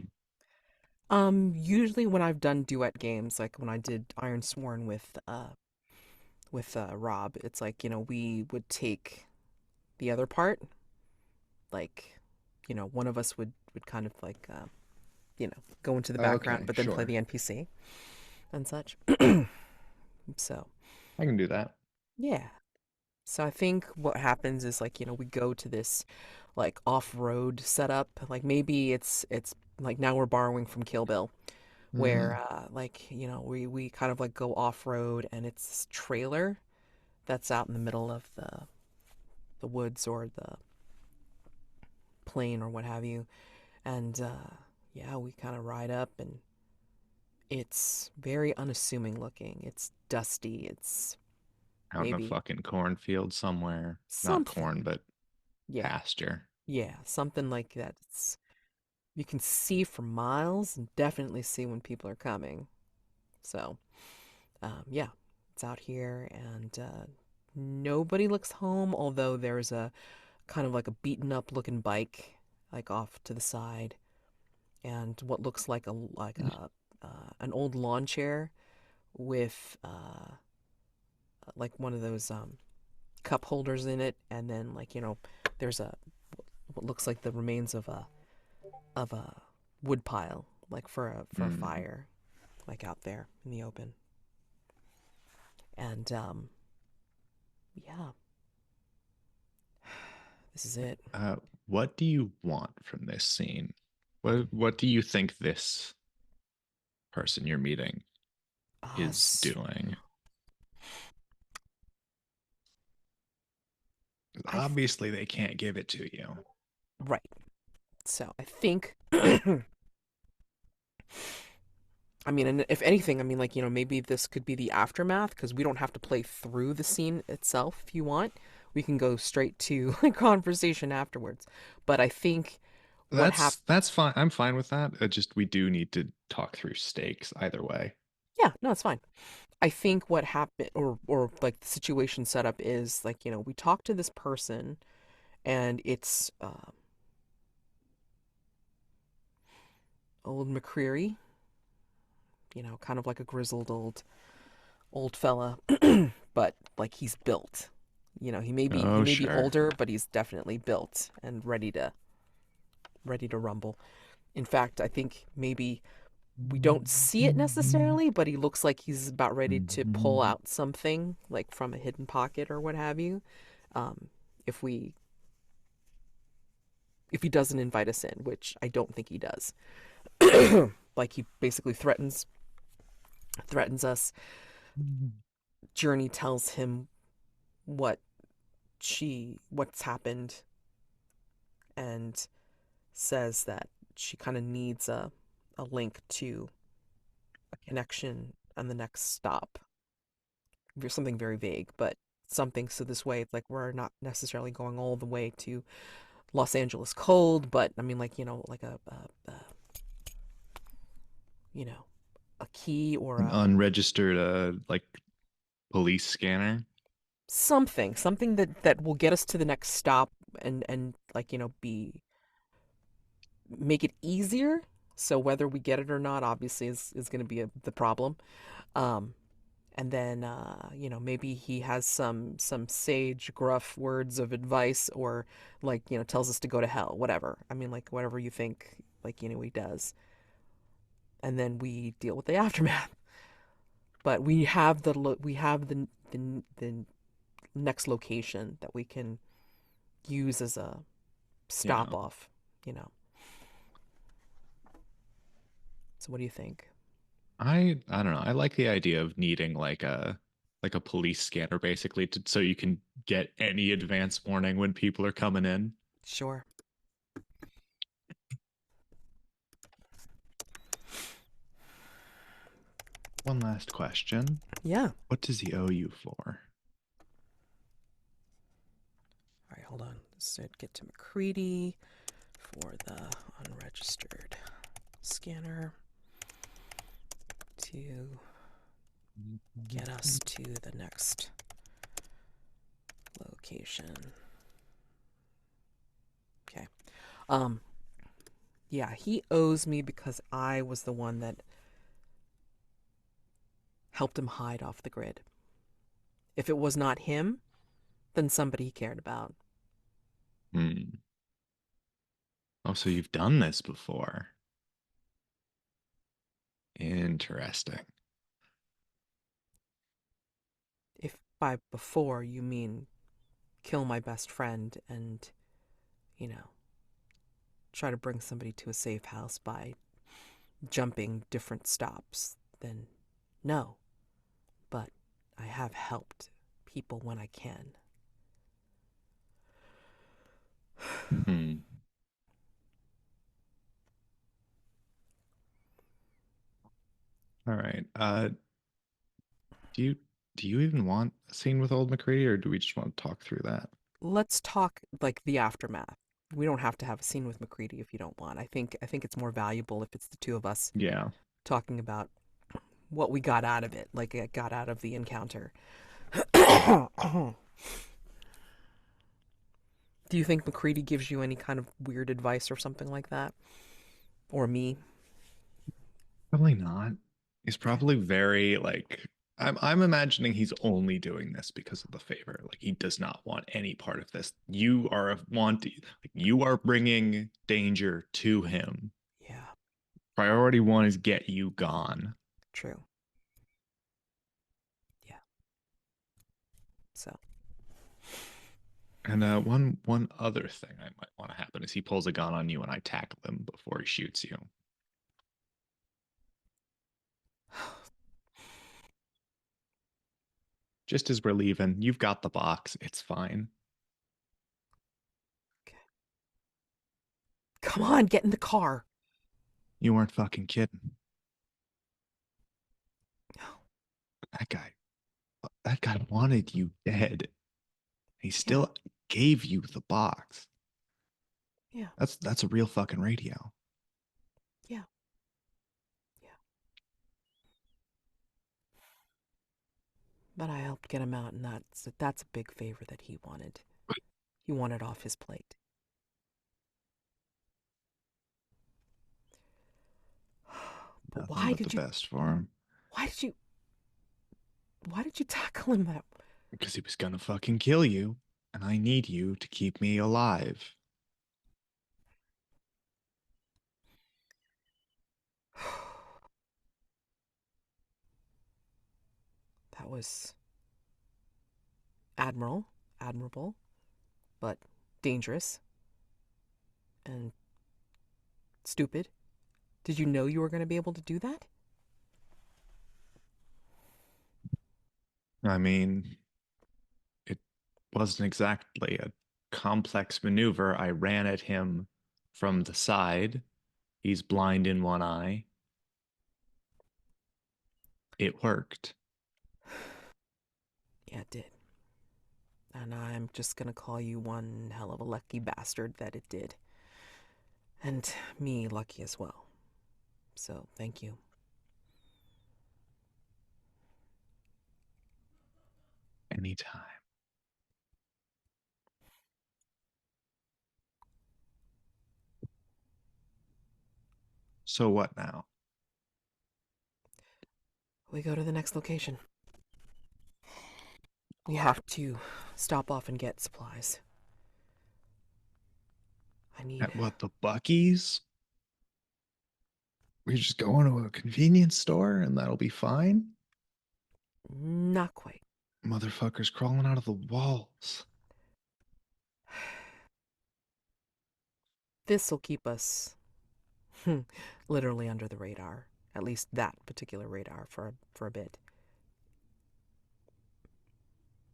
Usually when I've done duet games, like when I did Iron Sworn with Rob, it's like, we would take the other part, like, one of us would kind of like go into the background Okay, but then play sure. the NPC and such. So, I can do that. yeah. So I think what happens is like, we go to this like off-road setup. Like maybe it's like now we're borrowing from Kill Bill Mm-hmm. where like, we kind of like go off-road and it's this trailer that's out in the middle of the woods or the plain or what have you. And yeah, we kind of ride up and it's very unassuming looking. It's dusty. It's Out in a maybe fucking cornfield somewhere. Not something. corn, but Yeah. pasture. Yeah, something like that. You can see for miles and definitely see when people are coming. So, yeah, it's out here and nobody looks home, although there's a kind of like a beaten up looking bike like off to the side and what looks like a an old lawn chair with like one of those cup holders in it, and then like there's a what looks like the remains of a wood pile like for a Mm. fire like out there in the open. And yeah, this is it. What do you want from this scene? What do you think this person you're meeting is Us. doing? I Obviously, they can't give it to you. Right. So I think I mean, and if anything, I mean, like, maybe this could be the aftermath because we don't have to play through the scene itself if you want. We can go straight to a conversation afterwards. But I think what happened, That's fine. I'm fine with that. Just we do need to talk through stakes either way. yeah, no, it's fine. I think what happened, or like the situation set up is like, we talk to this person and it's old McCreary, kind of like a grizzled old fella, but like he's built. He Oh, may be sure. older, but he's definitely built and ready to rumble. In fact, I think maybe we don't see it necessarily, but he looks like he's about ready to pull out something like from a hidden pocket or what have you. Um, if we if he doesn't invite us in, which I don't think he does. Like he basically threatens us. Journey tells him what what's happened, and says that she kind of needs a link to a connection on the next stop. Something very vague, but something so this way it's like we're not necessarily going all the way to Los Angeles cold, but I mean like like you know a key or An a unregistered like police scanner. something that will get us to the next stop and like be make it easier. So whether we get it or not, obviously, is going to be the problem. Um, and then maybe he has some sage, gruff words of advice, or like tells us to go to hell, whatever. I mean, like whatever you think, like he does, and then we deal with the aftermath. But we have the next location that we can use as a Yeah. stop off. You know. So what do you think? I don't know. I like the idea of needing like a police scanner basically so you can get any advance warning when people are coming in. Sure. One last question. Yeah. What does he owe you for? All right, hold on. So get to McCready for the unregistered scanner to get us to the next location. Okay. Um yeah, he owes me because I was the one that helped him hide off the grid. If it was not him, then somebody he cared about. Hmm. Oh, so you've done this before. Interesting. If by before you mean kill my best friend and, you know, try to bring somebody to a safe house by jumping different stops, then no. But I have helped people when I can. Hmm. All right. Do you do you even want a scene with old McCready, or do we just want to talk through that? Let's talk like the aftermath. We don't have to have a scene with McCready if you don't want. I think it's more valuable if it's the two of us Yeah. talking about what we got out of it, like it got out of the encounter. Do you think McCready gives you any kind of weird advice or something like that? Or me? Probably not. He's Okay. probably very like I'm imagining he's only doing this because of the favor. Like he does not want any part of this. You are like you are bringing danger to him. Yeah, Priority one is get you gone. true. Yeah. So, And one other thing I might want to happen is he pulls a gun on you and I tackle him before he shoots you. Just as we're leaving, you've got the box. It's fine. okay. Come on, get in the car. You weren't fucking kidding. No. That guy, that guy wanted you dead. He Yeah. still gave you the box. Yeah. That's a real fucking radio. Yeah. Yeah. But I helped get him out, and that's a big favor that he wanted. He wanted off his plate. But Nothing but the best for him. why did you why did you tackle him that Because he was gonna fucking kill you, and I need you to keep me alive. that was admirable, but dangerous and stupid. Did you know you were going to be able to do that? I mean, it. wasn't exactly a complex maneuver. I ran at him from the side. He's blind in one eye. It worked. Yeah, it did. And I'm just gonna call you one hell of a lucky bastard that it did. And me lucky as well. So thank you. Anytime. So what now? We go to the next location. We have to stop off and get supplies. I need. At what, the Bucky's? We just go into a convenience store and that'll be fine? Not quite. Motherfuckers crawling out of the walls. This'll keep us literally under the radar. At least that particular radar for a bit.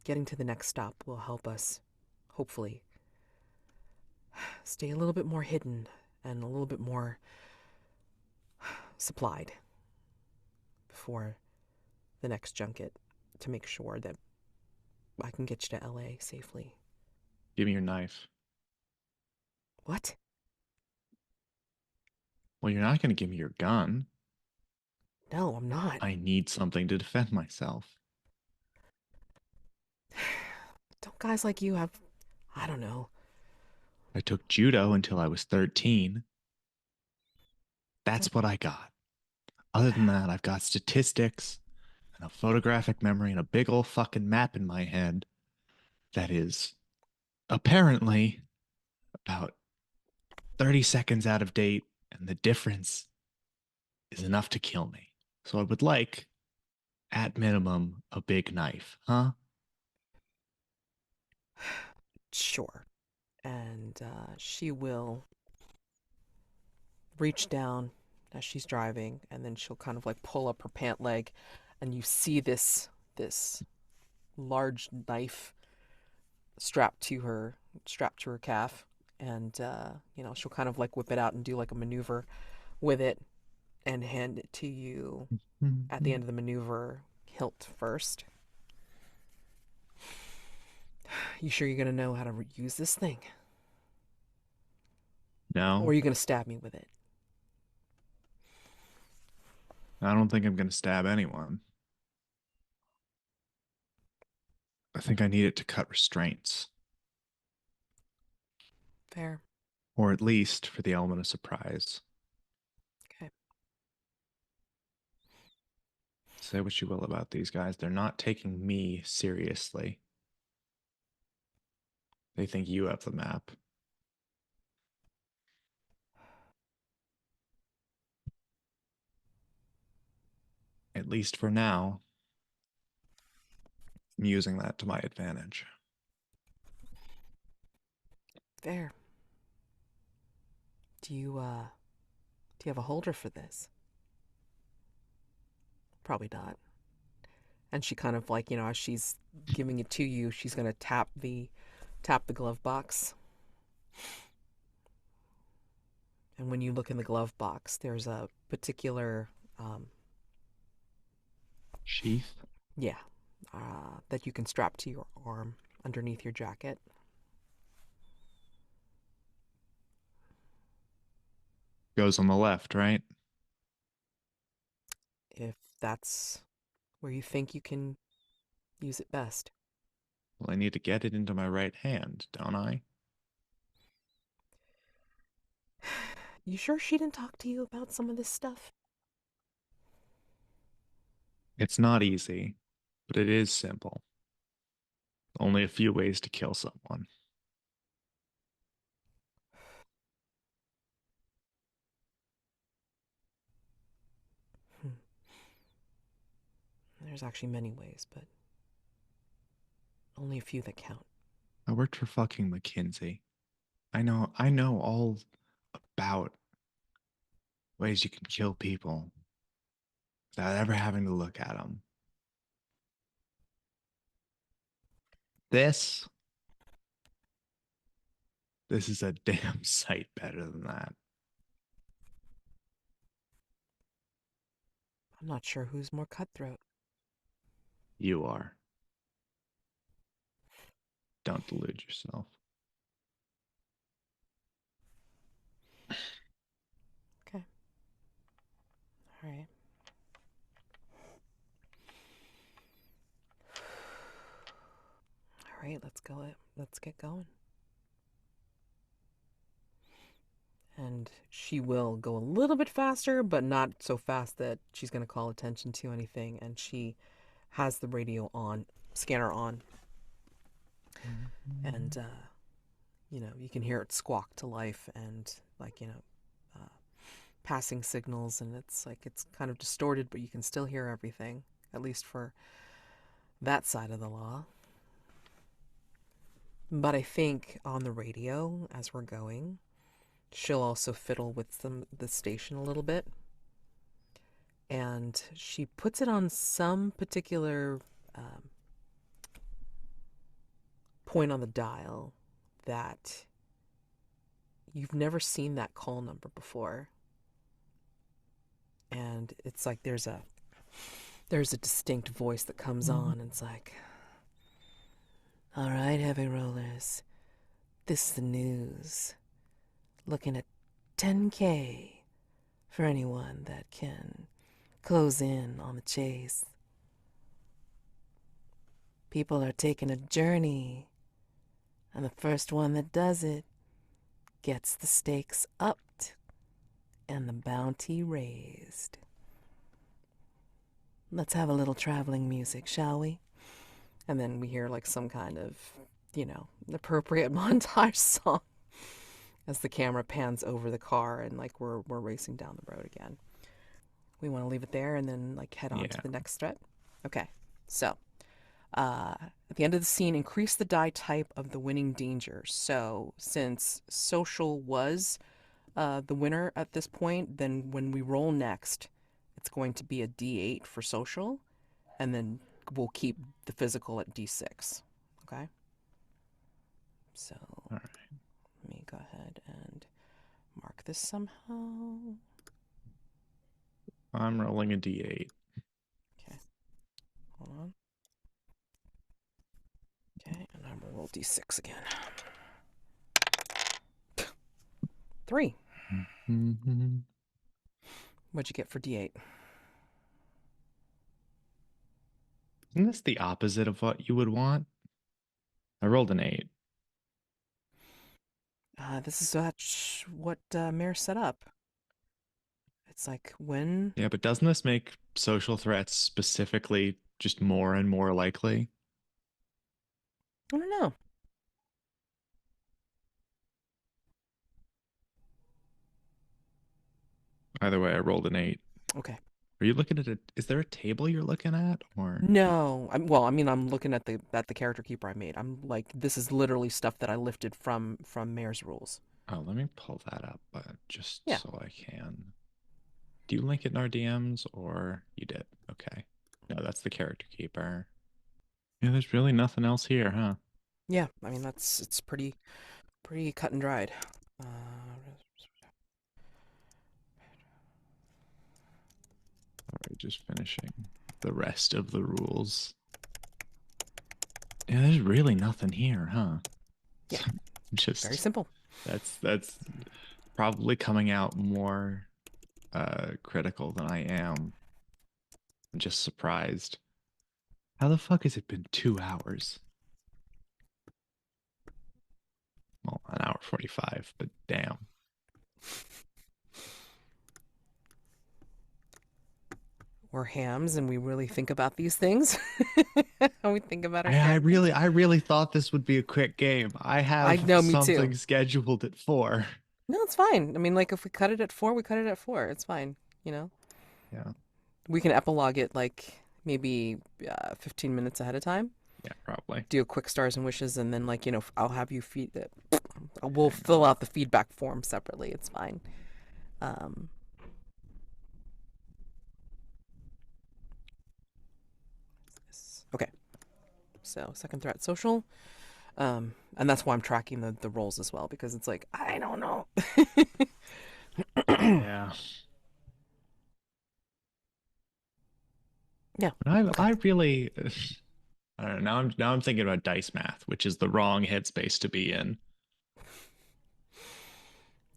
Getting to the next stop will help us, hopefully, stay a little bit more hidden and a little bit more supplied before the next junket to make sure that I can get you to LA safely. Give me your knife. What? Well, you're not going to give me your gun. No, I'm not. I need something to defend myself. Don't guys like you have, I don't know. I took judo until I was 13. Don't, That's what I got. Other than that, I've got statistics and a photographic memory and a big old fucking map in my head that is apparently about 30 seconds out of date, and the difference is enough to kill me. So I would like, at minimum, a big knife, huh? sure. And she will reach down as she's driving, and then she'll kind of like pull up her pant leg, and you see this large knife strapped to her calf, and she'll kind of like whip it out and do like a maneuver with it, and hand it to you at the end of the maneuver, hilt first. You sure you're gonna know how to use this thing, or are No, you gonna stab me with it? I don't think I'm going to stab anyone. I think I need it to cut restraints, Fair. or at least for the element of surprise. Okay. Say what you will about these guys, they're not taking me seriously. They think you have the map. At least for now, I'm using that to my advantage. Fair. Do you have a holder for this? Probably not. And she kind of like, as she's giving it to you, she's gonna tap the glove box. And when you look in the glove box, there's a particular, Sheath yeah, that you can strap to your arm underneath your jacket. goes on the left, right? If that's where you think you can use it best. Well, I need to get it into my right hand, don't I? You sure she didn't talk to you about some of this stuff? It's not easy, but it is simple. Only a few ways to kill someone. Hmm. There's actually many ways, but only a few that count. I worked for fucking McKinsey. I know all about ways you can kill people without ever having to look at them. This This is a damn sight better than that. I'm not sure who's more cutthroat. You are. Don't delude yourself. Okay. All right. All right, let's go. Let's get going. And she will go a little bit faster, but not so fast that she's going to call attention to anything. And she has the radio on, scanner on, and you can hear it squawk to life, and like passing signals, and it's like it's kind of distorted, but you can still hear everything, at least for that side of the law. But I think on the radio, as we're going, she'll also fiddle with the station a little bit, and she puts it on some particular um, point on the dial that you've never seen that call number before, and it's like there's a distinct voice that comes on, and it's like, all right, heavy rollers, this is the news. Looking at 10K for anyone that can close in on the chase. People are taking a journey, and the first one that does it gets the stakes upped and the bounty raised. Let's have a little traveling music, shall we? And then we hear like some kind of, appropriate montage song as the camera pans over the car and like we're racing down the road again. We want to leave it there and then like head on to Yeah. the next threat. Okay, so at the end of the scene, increase the die type of the winning danger. So since social was the winner at this point, then when we roll next, it's going to be a D8 for social, and then we'll keep the physical at D6. Okay? So All right. let me go ahead and mark this somehow. I'm rolling a d8. Okay, hold on. Okay, and I'm gonna roll D6 again. 3. Mm-hmm. What'd you get for D8? Isn't this the opposite of what you would want? I rolled an 8. This is what Mayor set up. It's like when Yeah, but doesn't this make social threats specifically just more and more likely? I don't know. Either way, I rolled an 8. Okay. Are you looking at it? Is there a table you're looking at? Or, No, I'm looking at the character keeper I made. I'm like, this is literally stuff that I lifted from Mayor's rules. oh, let me pull that up just Yeah, so I can. Do you link it in our DMs or you did? Okay. No, that's the character keeper. Yeah, there's really nothing else here, huh? yeah. I mean, it's pretty cut and dried. Uh, All right, just finishing the rest of the rules. Yeah, there's really nothing here, huh? yeah, very Just simple. that's probably coming out more critical than I am. I'm just surprised. How the fuck has it been 2 hours? Well, an hour 45, but damn. We're hams, and we really think about these things. How we think about our I characters. really I really thought this would be a quick game. I I have know, me too. something scheduled at 4. No, it's fine. I mean, like if we cut it at 4, we cut it at 4. It's fine. You know, Yeah, we can epilogue it like maybe 15 minutes ahead of time. yeah, probably. Do a quick stars and wishes, and then like I'll have you feed it. We'll Hang fill on. out the feedback form separately. It's fine. Um, okay. So second threat, social. And that's why I'm tracking the rolls as well, because it's like, I don't know. Yeah. Yeah. But Okay. I really I don't know. Now I'm thinking about dice math, which is the wrong headspace to be in.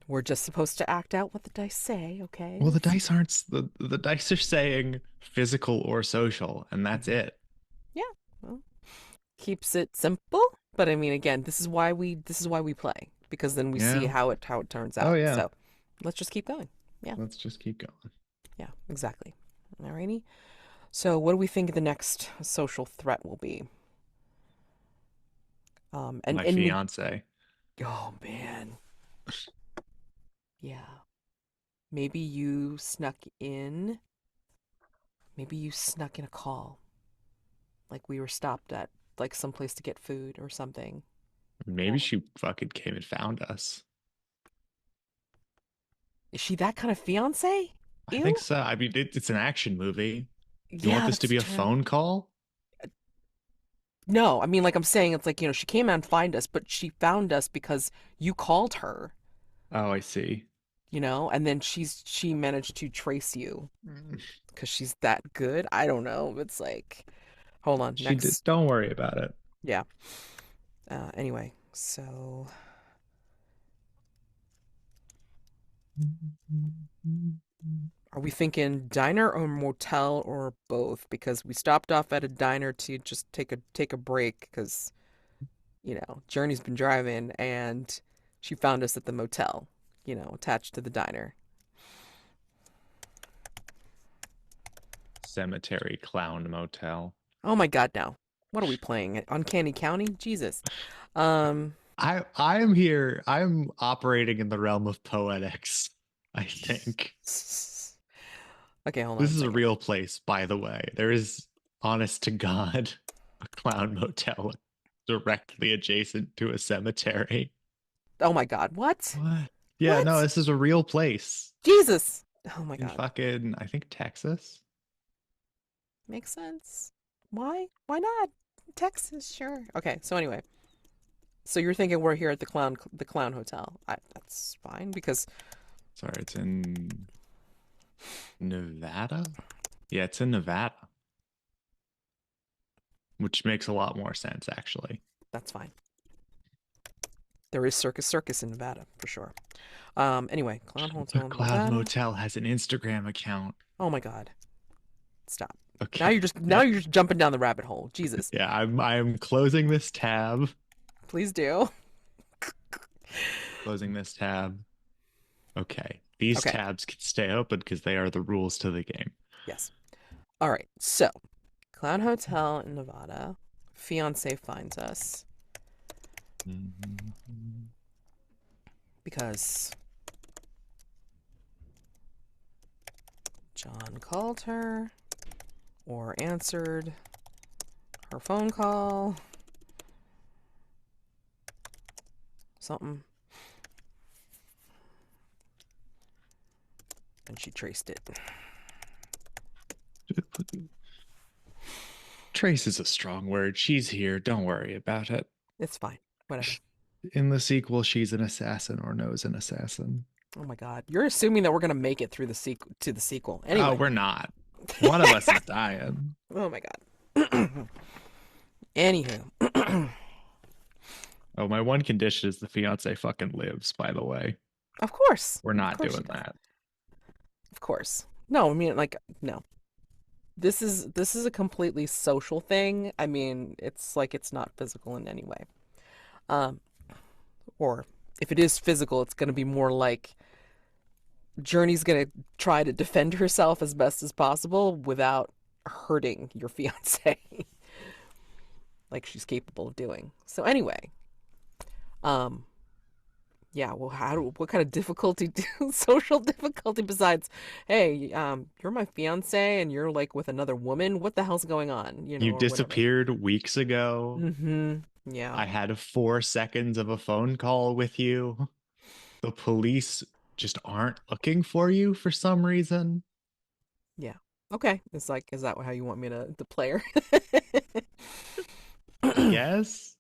We're just supposed to act out what the dice say, okay? Well, the That's dice aren't the dice are saying physical or social, and that's Mhm. it. Yeah. Well, keeps it simple, but I mean, again, this is why we play, because then we see Yeah. how it turns Oh out. yeah. So let's just keep going. Yeah. Let's just keep going. Yeah. Exactly. Alrighty. So what do we think the next social threat will be? My And fiance. oh man, yeah. Maybe you snuck in. Maybe you snuck in a call, like we were stopped at like some place to get food or something. Maybe Or she fucking came and found us. is she that kind of fiance? I think Ew. so. I mean, it's an action movie. You want Yeah, this to that's be a true. phone call? No, I mean, like I'm saying, it's like, she came out and find us, but she found us because you called her, Oh, I see. and then she managed to trace you Mm. because she's that good. I don't know. It's like, hold on, She did. next, Don't worry about it. yeah. Anyway, so are we thinking diner or motel or both? Because we stopped off at a diner to just take a break because Journey's been driving and she found us at the motel, attached to the diner. Cemetery Clown Motel. Oh my God, now. What are we playing? Uncanny County? Jesus. Um, I am here. I'm operating in the realm of poetics, I think. okay, hold on This a is a second. real place, by the way. There is, honest to God, a clown motel directly adjacent to a cemetery. Oh my God, what? What? Yeah, no, What? this is a real place Jesus. Oh my in God. fucking, I think, Texas. Makes sense. Why? Why not? Texas, sure. Okay, so anyway, so you're thinking we're here at the clown hotel. That's fine because Sorry, it's in Nevada? Yeah, it's in Nevada, which makes a lot more sense, actually. that's fine. There is Circus in Nevada for sure. Anyway, clown The hotel in Cloud Nevada. Motel has an Instagram account. Oh my God. Stop. Now Okay. you're just now Yeah. you're just jumping down the rabbit hole. Jesus. Yeah, I'm closing this tab. Please do. Closing this tab. Okay. These Okay. tabs can stay open because they are the rules to the game. Yes. All right. So, Clown Hotel in Nevada. Fiance finds us because John called her or answered her phone call. Something. And she traced it. Trace is a strong word. She's here. Don't worry about it. It's fine. Whatever. In the sequel, she's an assassin or knows an assassin. Oh my God. You're assuming that we're gonna make it through the sequel to the sequel. Oh, Anyway. we're not. One of us is dying. Oh my God. Anywho. Oh, my one condition is the fiance fucking lives, by the way. Of course. We're Of not course she doing does. that. Of course. No, I mean, like, no. This is a completely social thing. I mean, it's like it's not physical in any way. Um, or if it is physical, it's gonna be more like Journey's gonna try to defend herself as best as possible without hurting your fiance, like she's capable of doing. So anyway, um, yeah. Well, what kind of difficulty social difficulty besides, hey, you're my fiance and you're like with another woman. What the hell's going on? You Or whatever. disappeared weeks ago. Mm-hmm. Yeah. I had 4 seconds of a phone call with you. The police just aren't looking for you for some reason. Yeah. Okay. It's like, is that how you want me to play her? I guess.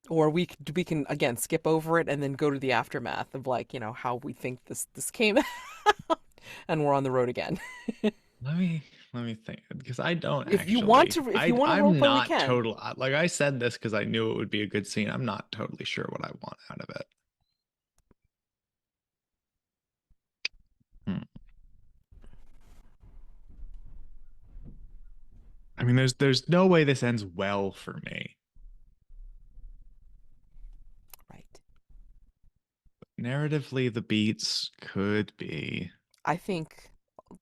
Or we can again skip over it and then go to the aftermath of like, how we think this came out and we're on the road again. Let me think because I don't If you want actually. to if you want to role I'm play, we not can. total like I said this because I knew it would be a good scene. I'm not totally sure what I want out of it. Hmm. I mean, there's no way this ends well for me. Right. Narratively, the beats could be I think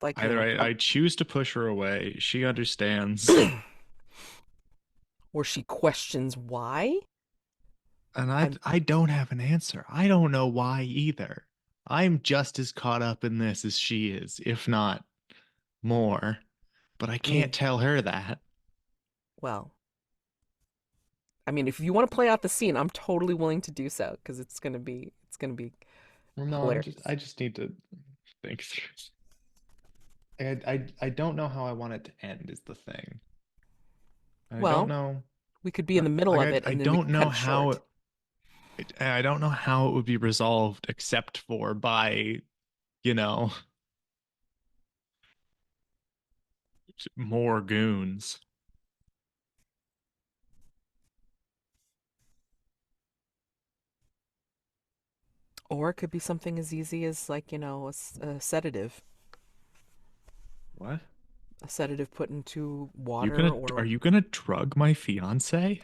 like, either I choose to push her away, she understands, or she questions why. and I'm I don't have an answer. I don't know why either. I'm just as caught up in this as she is, if not more. But I I can't mean, tell her that. well, I mean, if you want to play out the scene, I'm totally willing to do so because it's gonna be Well, no, hilarious. I just need to think through. I don't know how I want it to end is the thing. I don't Well, know. we could be in the middle Like of it I and then we don't can cut know it short. I don't know how it would be resolved except for by, you know, more goons. Or it could be something as easy as like, a sedative. What? A sedative put into You water, gonna or are you gonna drug my fiance?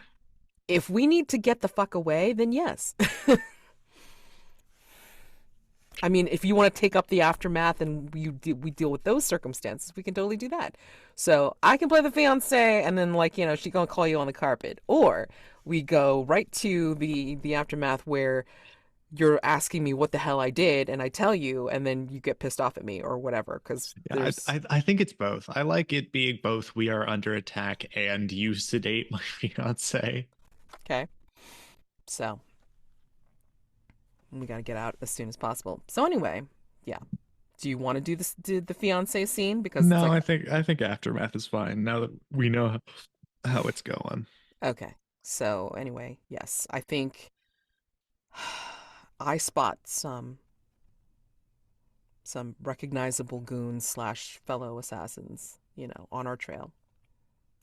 if we need to get the fuck away, then yes. I mean, if you want to take up the aftermath and we deal with those circumstances, we can totally do that. So I can play the fiance, and then like, she gonna call you on the carpet, or we go right to the aftermath where you're asking me what the hell I did, and I tell you, and then you get pissed off at me or whatever. Because Yeah, there's I think it's both. I like it being both we are under attack and you sedate my fiance. okay. So we gotta get out as soon as possible. So anyway, yeah. Do you want to do the fiance scene because it's No, like I think aftermath is fine now that we know how it's going. okay. So anyway, yes, I think I spot some recognizable goons slash fellow assassins, on our trail,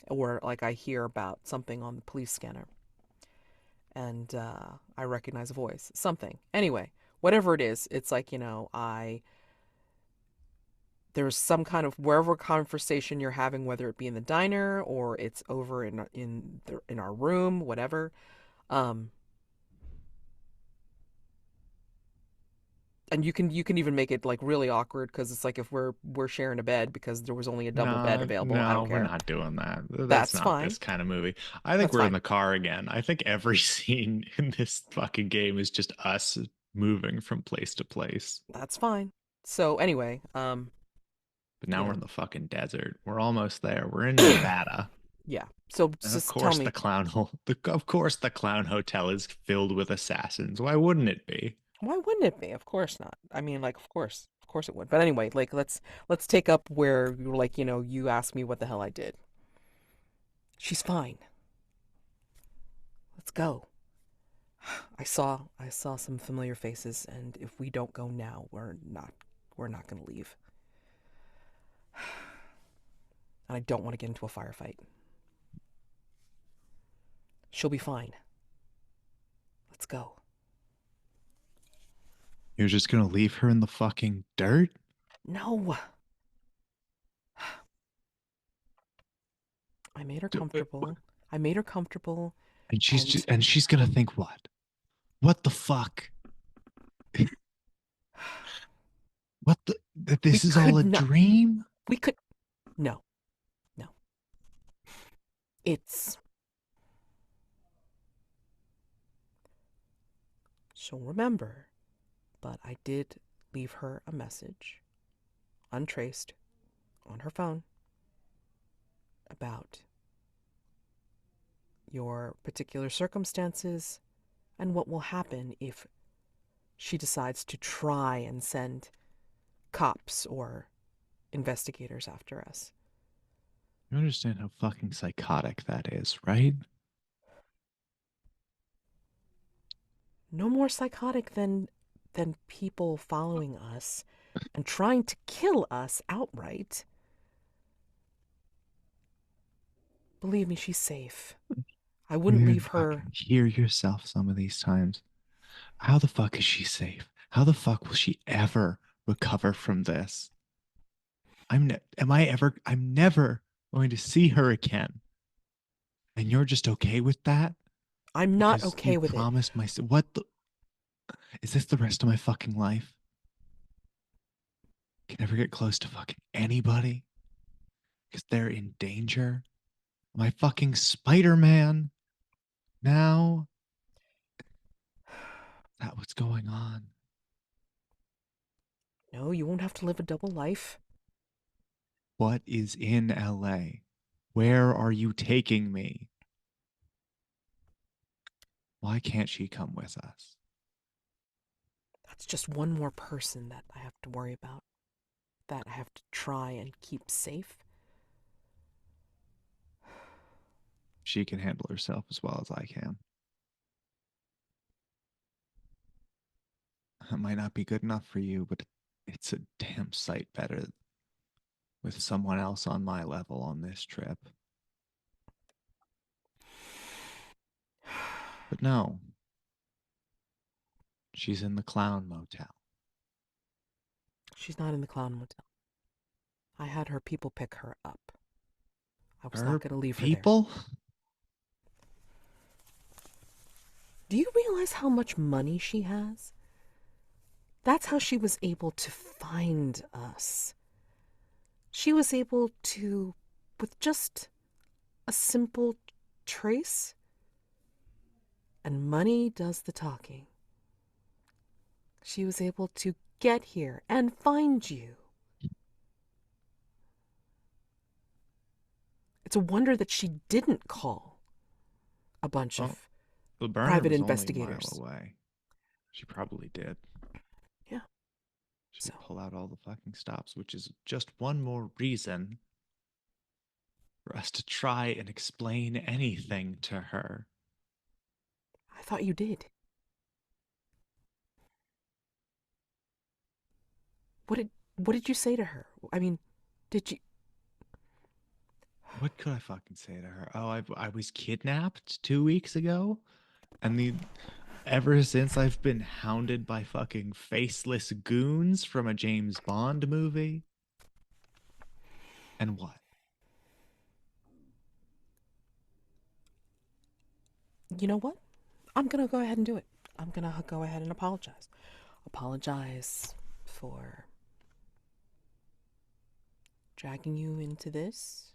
or like I hear about something on the police scanner, and I recognize a voice, something. Anyway, whatever it is, it's like I there's some kind of wherever conversation you're having, whether it be in the diner or it's over in our room, whatever. Um, and you can even make it like really awkward because it's like if we're sharing a bed because there was only a double bed No, available. I don't no, we're care. not doing that. That's That's not fine. this kind of movie. I think That's we're in fine. the car again. I think every scene in this fucking game is just us moving from place to place. That's fine. So anyway, But now you we're know, in the fucking desert. We're almost there. We're in Nevada. yeah. So And of just tell course me, of course the clown hotel is filled with assassins. Why wouldn't it be? why wouldn't it be? Of course not. I mean, like, of course it would. But anyway, like, let's take up where you were like, you asked me what the hell I did. She's fine. Let's go. I saw some familiar faces, and if we don't go now, we're not gonna leave. And I don't want to get into a firefight. She'll be fine. Let's go. You're just gonna leave her in the fucking dirt? No, I made her comfortable. I made her comfortable, and And she's gonna think what? What the fuck? What the we this is all could a not. dream? We could no, no. It's she'll remember, but I did leave her a message, untraced, on her phone about your particular circumstances and what will happen if she decides to try and send cops or investigators after us. You understand how fucking psychotic that is, right? No more psychotic than people following us and trying to kill us outright. Believe me, she's safe. I wouldn't You leave her. fucking hear yourself some of these times. How the fuck is she safe? How the fuck will she ever recover from this? I'm never going to see her again. And you're just okay with that I'm not because you okay with it. promised my what the is this the rest of my fucking life? Can never get close to fucking anybody because they're in danger. Am I fucking Spider-Man now? Is that what's going on? No, you won't have to live a double life. What is in LA? Where are you taking me? Why can't she come with us? That's just one more person that I have to worry about, that I have to try and keep safe. She can handle herself as well as I can. It might not be good enough for you, but it's a damn sight better with someone else on my level on this trip. But no, she's in the clown motel. She's not in the clown motel. I had her people pick her up. I was not Her going to leave her there. people? Do you realize how much money she has? That's how she was able to find us. She was able to, with just a simple trace, and money does the talking. She was able to get here and find you. It's a wonder that she didn't call a bunch Well, of the burner private was only a mile investigators. away. She probably did. Yeah. She So could pull out all the fucking stops, which is just one more reason for us to try and explain anything to her. I thought you did. What did what did you say to her? I mean, did you? What could I fucking say to her? Oh, I was kidnapped 2 weeks ago, and the ever since I've been hounded by fucking faceless goons from a James Bond movie. And what? You know what? I'm gonna go ahead and do it. I'm gonna go ahead and apologize. Apologize for dragging you into this,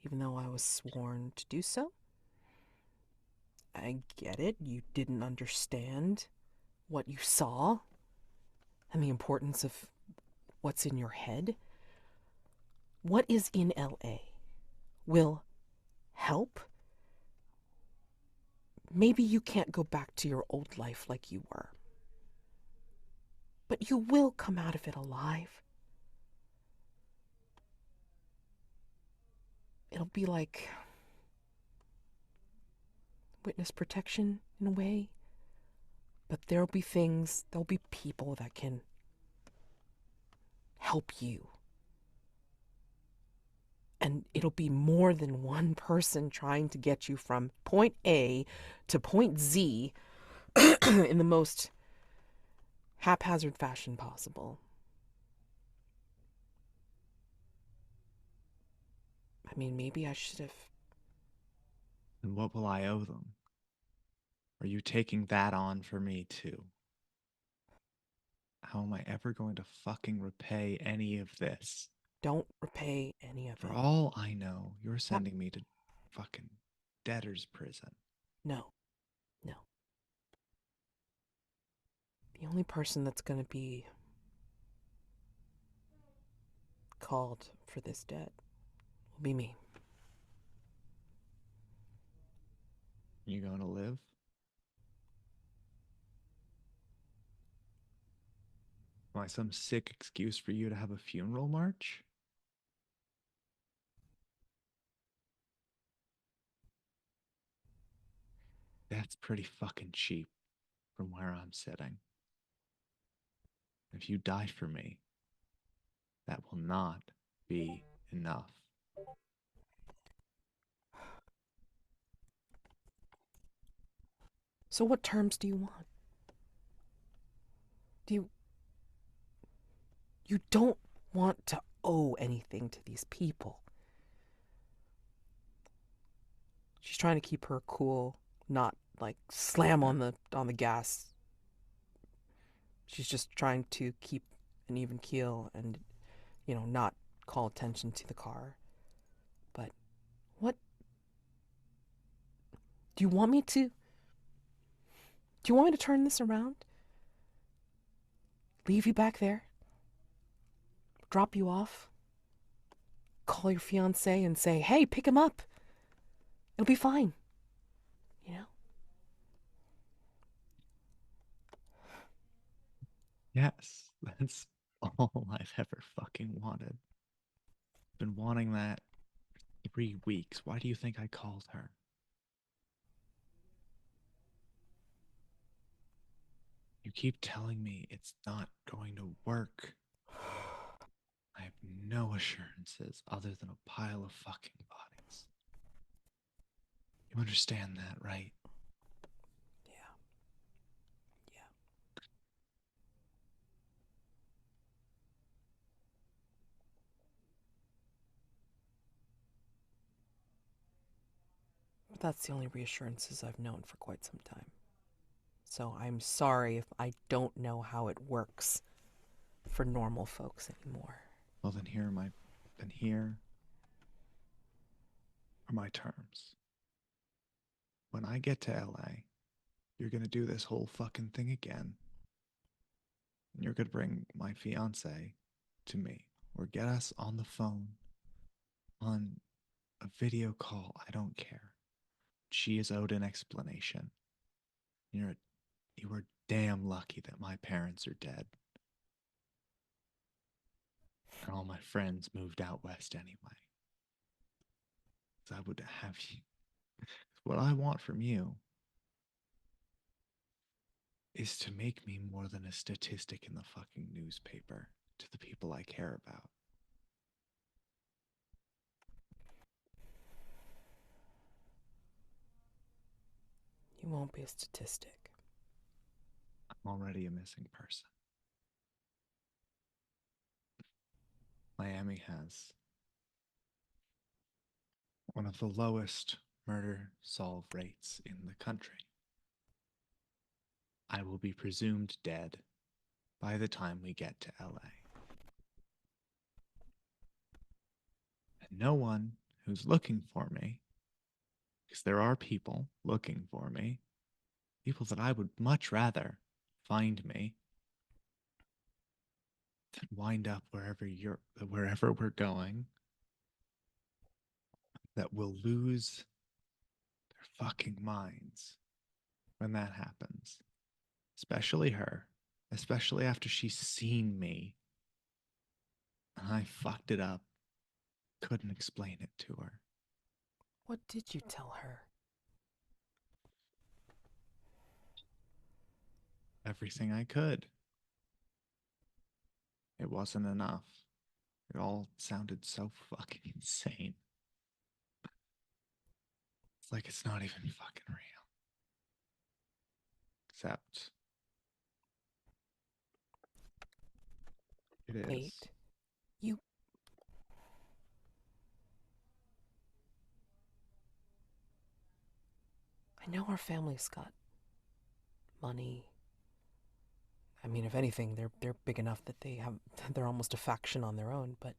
even though I was sworn to do so. I get it. You didn't understand what you saw and the importance of what's in your head. What is in LA will help. Maybe you can't go back to your old life like you were, but you will come out of it alive. It'll be like witness protection in a way, but there'll be people that can help you. And it'll be more than one person trying to get you from point A to point Z in the most haphazard fashion possible. I mean, maybe I should have. And what will I owe them? Are you taking that on for me too? How am I ever going to fucking repay any of this? Don't repay any of For it. all I know, you're That, sending me to fucking debtor's prison. no, no. The only person that's going to be called for this debt will be me. You going to live? Am I some sick excuse for you to have a funeral march? That's pretty fucking cheap. from where I'm sitting. If you die for me, that will not be enough. So what terms do you want? Do you don't want to owe anything to these people? She's trying to keep her cool, not like slam on the gas. She's just trying to keep an even keel and, not call attention to the car. But what do you want me to? Do you want me to turn this around? Leave you back there? Drop you off? Call your fiance and say, "Hey, pick him up. It'll be fine." You know? Yes, that's all I've ever fucking wanted. Been wanting that 3 weeks. Why do you think I called her? You keep telling me it's not going to work. I have no assurances other than a pile of fucking bodies. You understand that, right? Yeah. Yeah. But that's the only reassurances I've known for quite some time. So I'm sorry if I don't know how it works for normal folks anymore. Well, then here are my terms. When I get to LA, you're gonna do this whole fucking thing again. And you're gonna bring my fiance to me or get us on the phone, on a video call. I don't care. She is owed an explanation. You're you were damn lucky that my parents are dead. And all my friends moved out west anyway. So I would have you. What I want from you is to make me more than a statistic in the fucking newspaper to the people I care about. You won't be a statistic. I'm already a missing person. Miami has one of the lowest murder solve rates in the country. I will be presumed dead by the time we get to LA. And no one who's looking for me, because there are people looking for me, people that I would much rather find me than wind up wherever we're going, that will lose their fucking minds when that happens. Especially her. Especially after she's seen me. And I fucked it up. Couldn't explain it to her. What did you tell her? Everything I could. It wasn't enough. It all sounded so fucking insane. It's like it's not even fucking real. Except it is. Wait. You. I know our family's got money. I mean, if anything, they're big enough that they're almost a faction on their own. But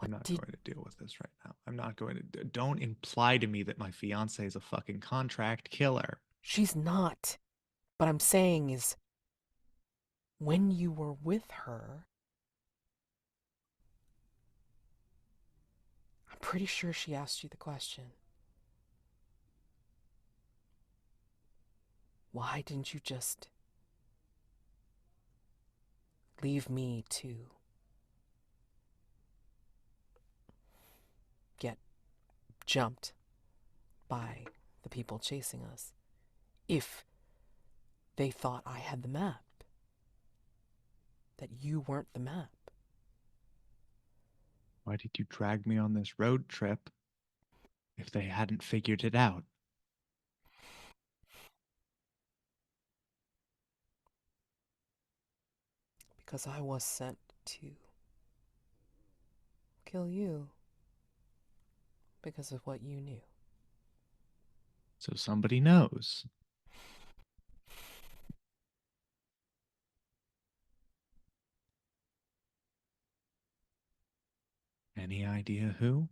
I'm what not did? going to deal with this right now. I'm not going to. Don't imply to me that my fiance is a fucking contract killer. She's not. But I'm saying is, when you were with her, I'm pretty sure she asked you the question. Why didn't you just leave me to get jumped by the people chasing us if they thought I had the map, that you weren't the map? Why did you drag me on this road trip if they hadn't figured it out? Because I was sent to kill you because of what you knew. So somebody knows. Any idea who?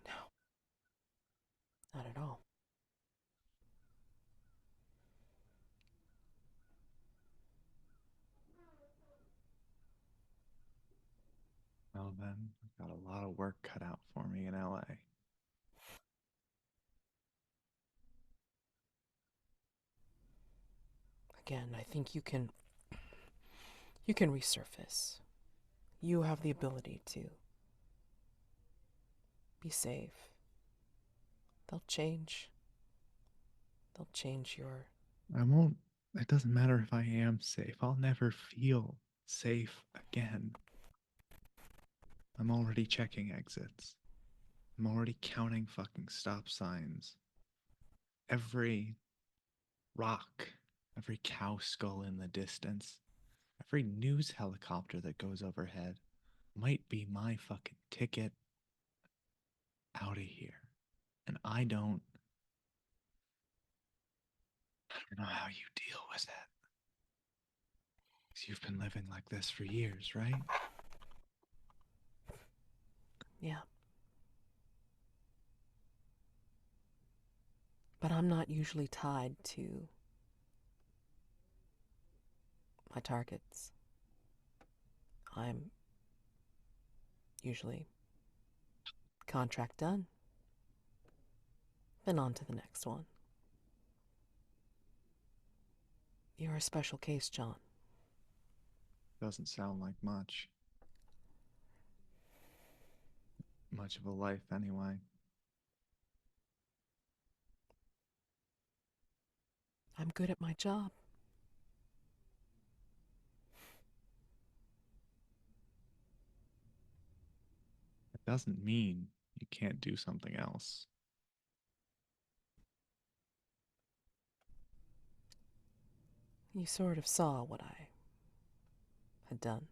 No, not at all. Well, then, I've got a lot of work cut out for me in LA. Again, I think you can resurface. You have the ability to be safe. They'll change. They'll change your. I won't. It doesn't matter if I am safe. I'll never feel safe again. I'm already checking exits. I'm already counting fucking stop signs. Every rock, every cow skull in the distance, every news helicopter that goes overhead might be my fucking ticket out of here. And I don't know how you deal with it. Because you've been living like this for years, right? Yeah. But I'm not usually tied to my targets. I'm usually contract done, then on to the next one. You're a special case, John. Doesn't sound like much of a life anyway. I'm good at my job. It doesn't mean you can't do something else. You sort of saw what I had done.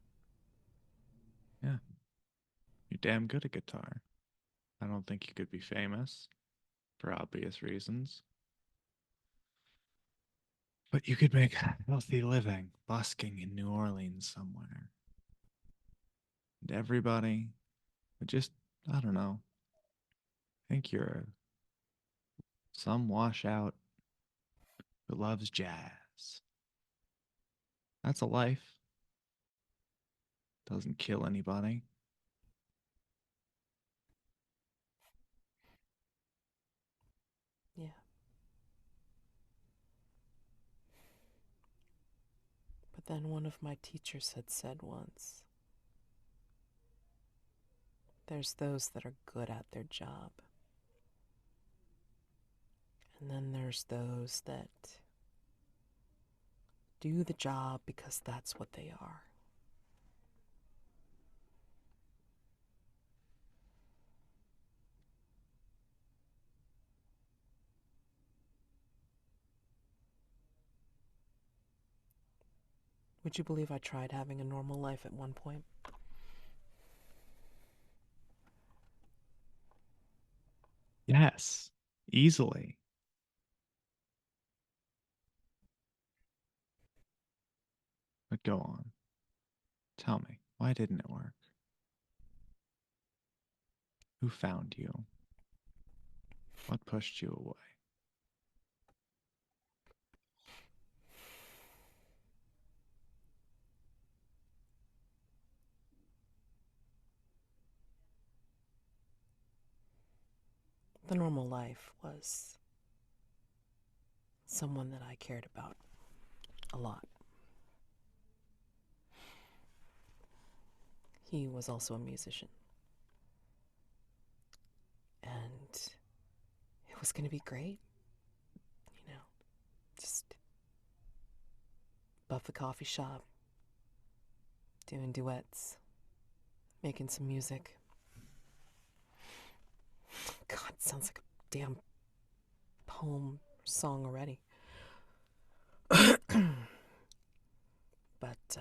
Yeah, you're damn good at guitar. I don't think you could be famous for obvious reasons. But you could make a healthy living busking in New Orleans somewhere. And everybody would just, I don't know, think you're some washout who loves jazz. That's a life. Doesn't kill anybody. Yeah. But then one of my teachers had said once, there's those that are good at their job. And then there's those that do the job because that's what they are. Would you believe I tried having a normal life at one point? Yes, easily. But go on. Tell me, why didn't it work? Who found you? What pushed you away? The normal life was someone that I cared about a lot. He was also a musician. And it was going to be great. You know, just above the coffee shop, doing duets, making some music. God, it sounds like a damn poem song already. But,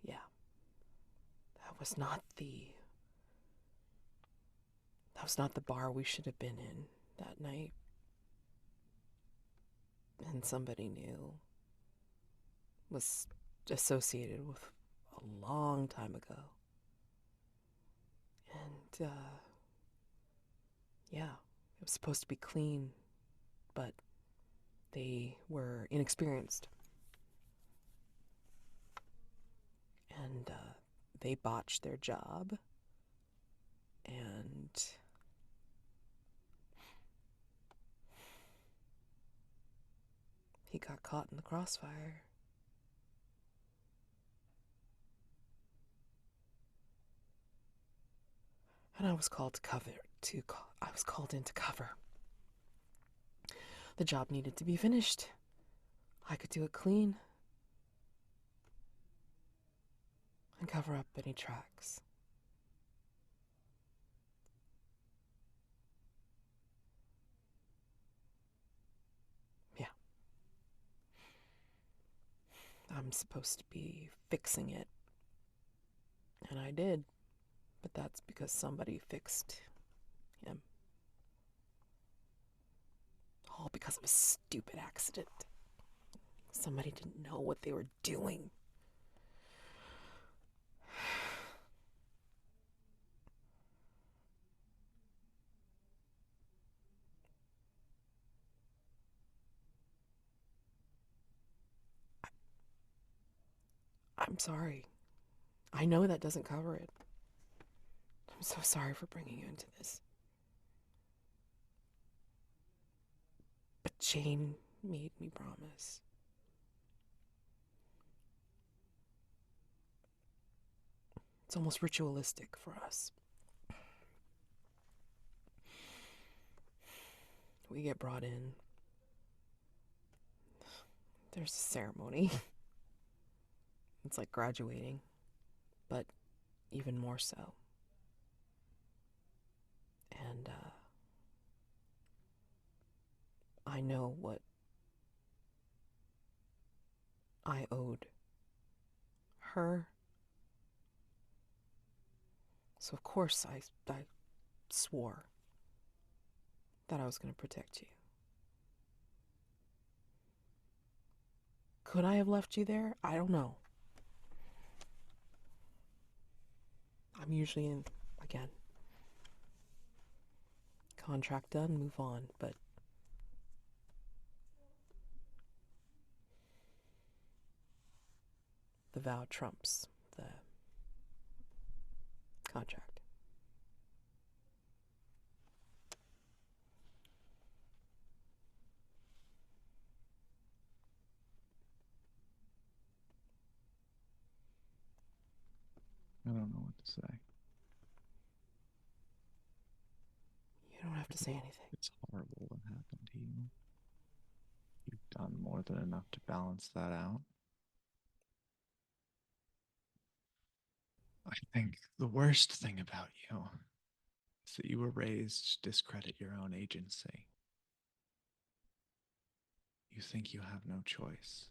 yeah, that was not the that was not the bar we should have been in that night. And somebody new was associated with a long time ago. And, yeah, it was supposed to be clean, but they were inexperienced. And, they botched their job. And he got caught in the crossfire. And I was called to cover. I was called in to cover. The job needed to be finished. I could do it clean and cover up any tracks. Yeah, I'm supposed to be fixing it, and I did, but that's because somebody fixed him. All because of a stupid accident. Somebody didn't know what they were doing. I'm sorry. I know that doesn't cover it. I'm so sorry for bringing you into this. But Jane made me promise. It's almost ritualistic for us. We get brought in. There's a ceremony. It's like graduating, but even more so. And I know what I owed her. So, of course, I swore that I was going to protect you. Could I have left you there? I don't know. I'm usually in, again, contract done, move on, but the vow trumps the contract. I don't know what to say. You don't have to say anything. It's horrible what happened to you. You've done more than enough to balance that out. I think the worst thing about you is that you were raised to discredit your own agency. You think you have no choice.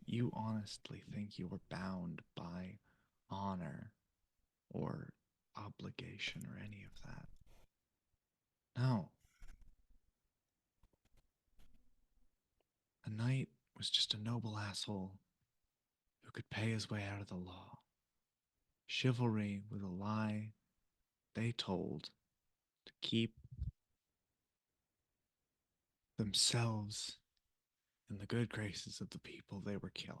You honestly think you are bound by honor or obligation or any of that. No. A knight was just a noble asshole who could pay his way out of the law. Chivalry was a lie they told to keep themselves in the good graces of the people they were killing.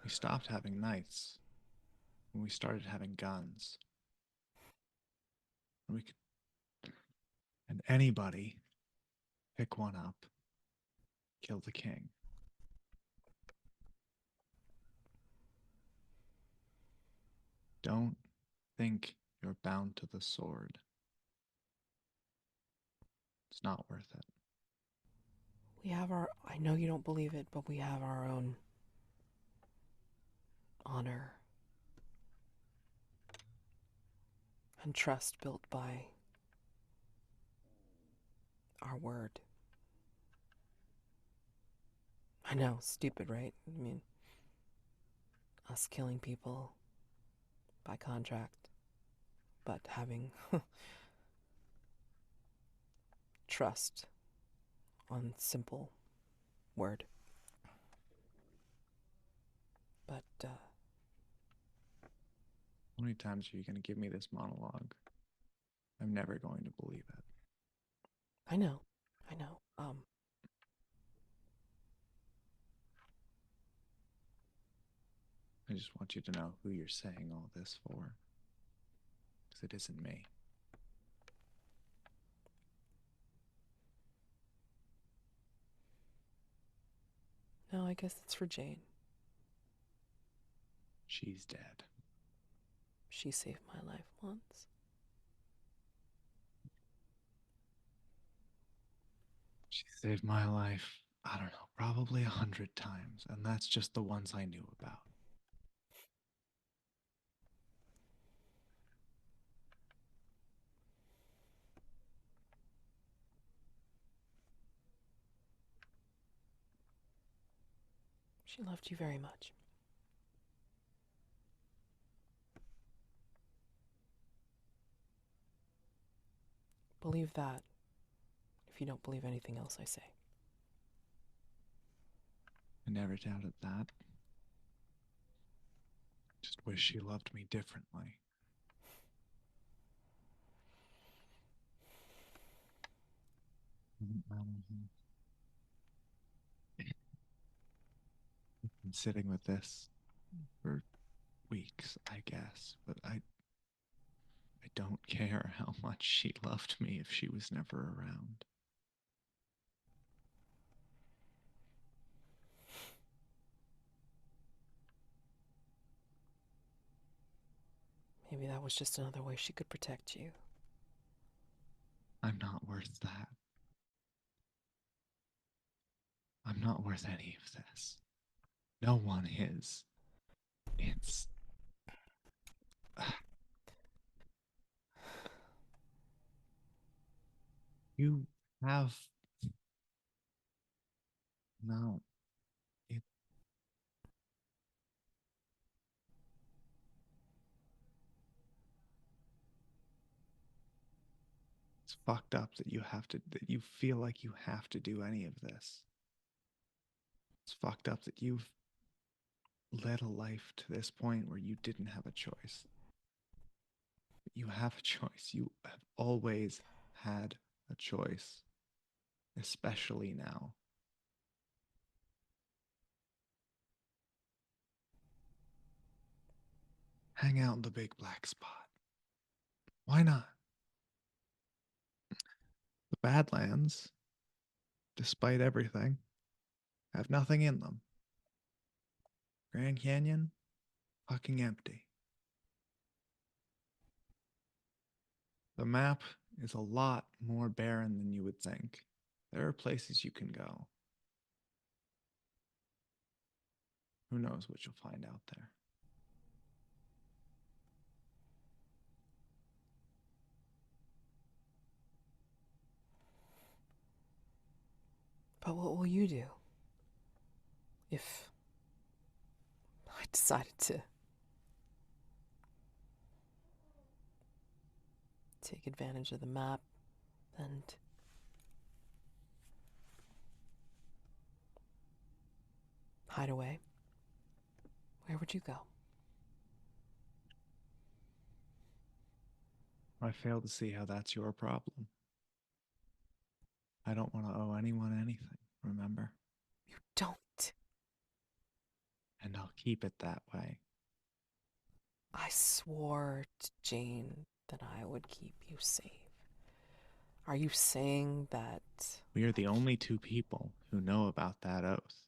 We stopped having knights when we started having guns. And we could, and anybody pick one up, kill the king. Don't think You're bound to the sword. It's not worth it. We have our, I know you don't believe it, but we have our own honor and trust built by our word. I know, stupid, right? I mean, us killing people by contract, but having trust on simple word. But How many times are you going to give me this monologue? I'm never going to believe it. I know, I know. I just want you to know who you're saying all this for. Because it isn't me. No, I guess it's for Jane. She's dead. She saved my life once. She saved my life, I don't know, probably 100 times. And that's just the ones I knew about. She loved you very much. Believe that if you don't believe anything else I say. I never doubted that. Just wish she loved me differently. I've been sitting with this for weeks, I guess, but I don't care how much she loved me if she was never around. Maybe that was just another way she could protect you. I'm not worth that. I'm not worth any of this. No one is. It's. You have. No. It's fucked up that that you feel like you have to do any of this. It's fucked up that you've led a life to this point where you didn't have a choice. You have a choice. You have always had a choice, especially now. Hang out in the big black spot. Why not? The Badlands, despite everything, have nothing in them. Grand Canyon, fucking empty. The map is a lot more barren than you would think. There are places you can go. Who knows what you'll find out there? But what will you do if I decided to take advantage of the map and hide away? Where would you go? I fail to see how that's your problem. I don't want to owe anyone anything, remember? You don't. And I'll keep it that way. I swore to Jane that I would keep you safe. Are you saying that We are the only two people who know about that oath.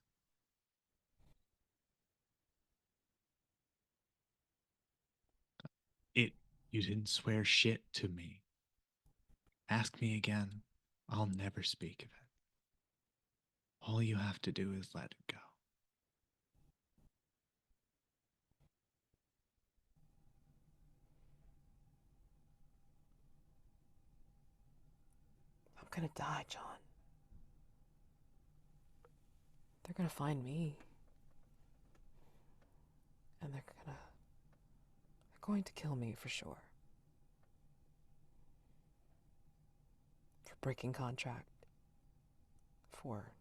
It You didn't swear shit to me. Ask me again. I'll never speak of it. All you have to do is let it go. I'm gonna die, John. They're gonna find me. And they're going to kill me for sure. For breaking contract. For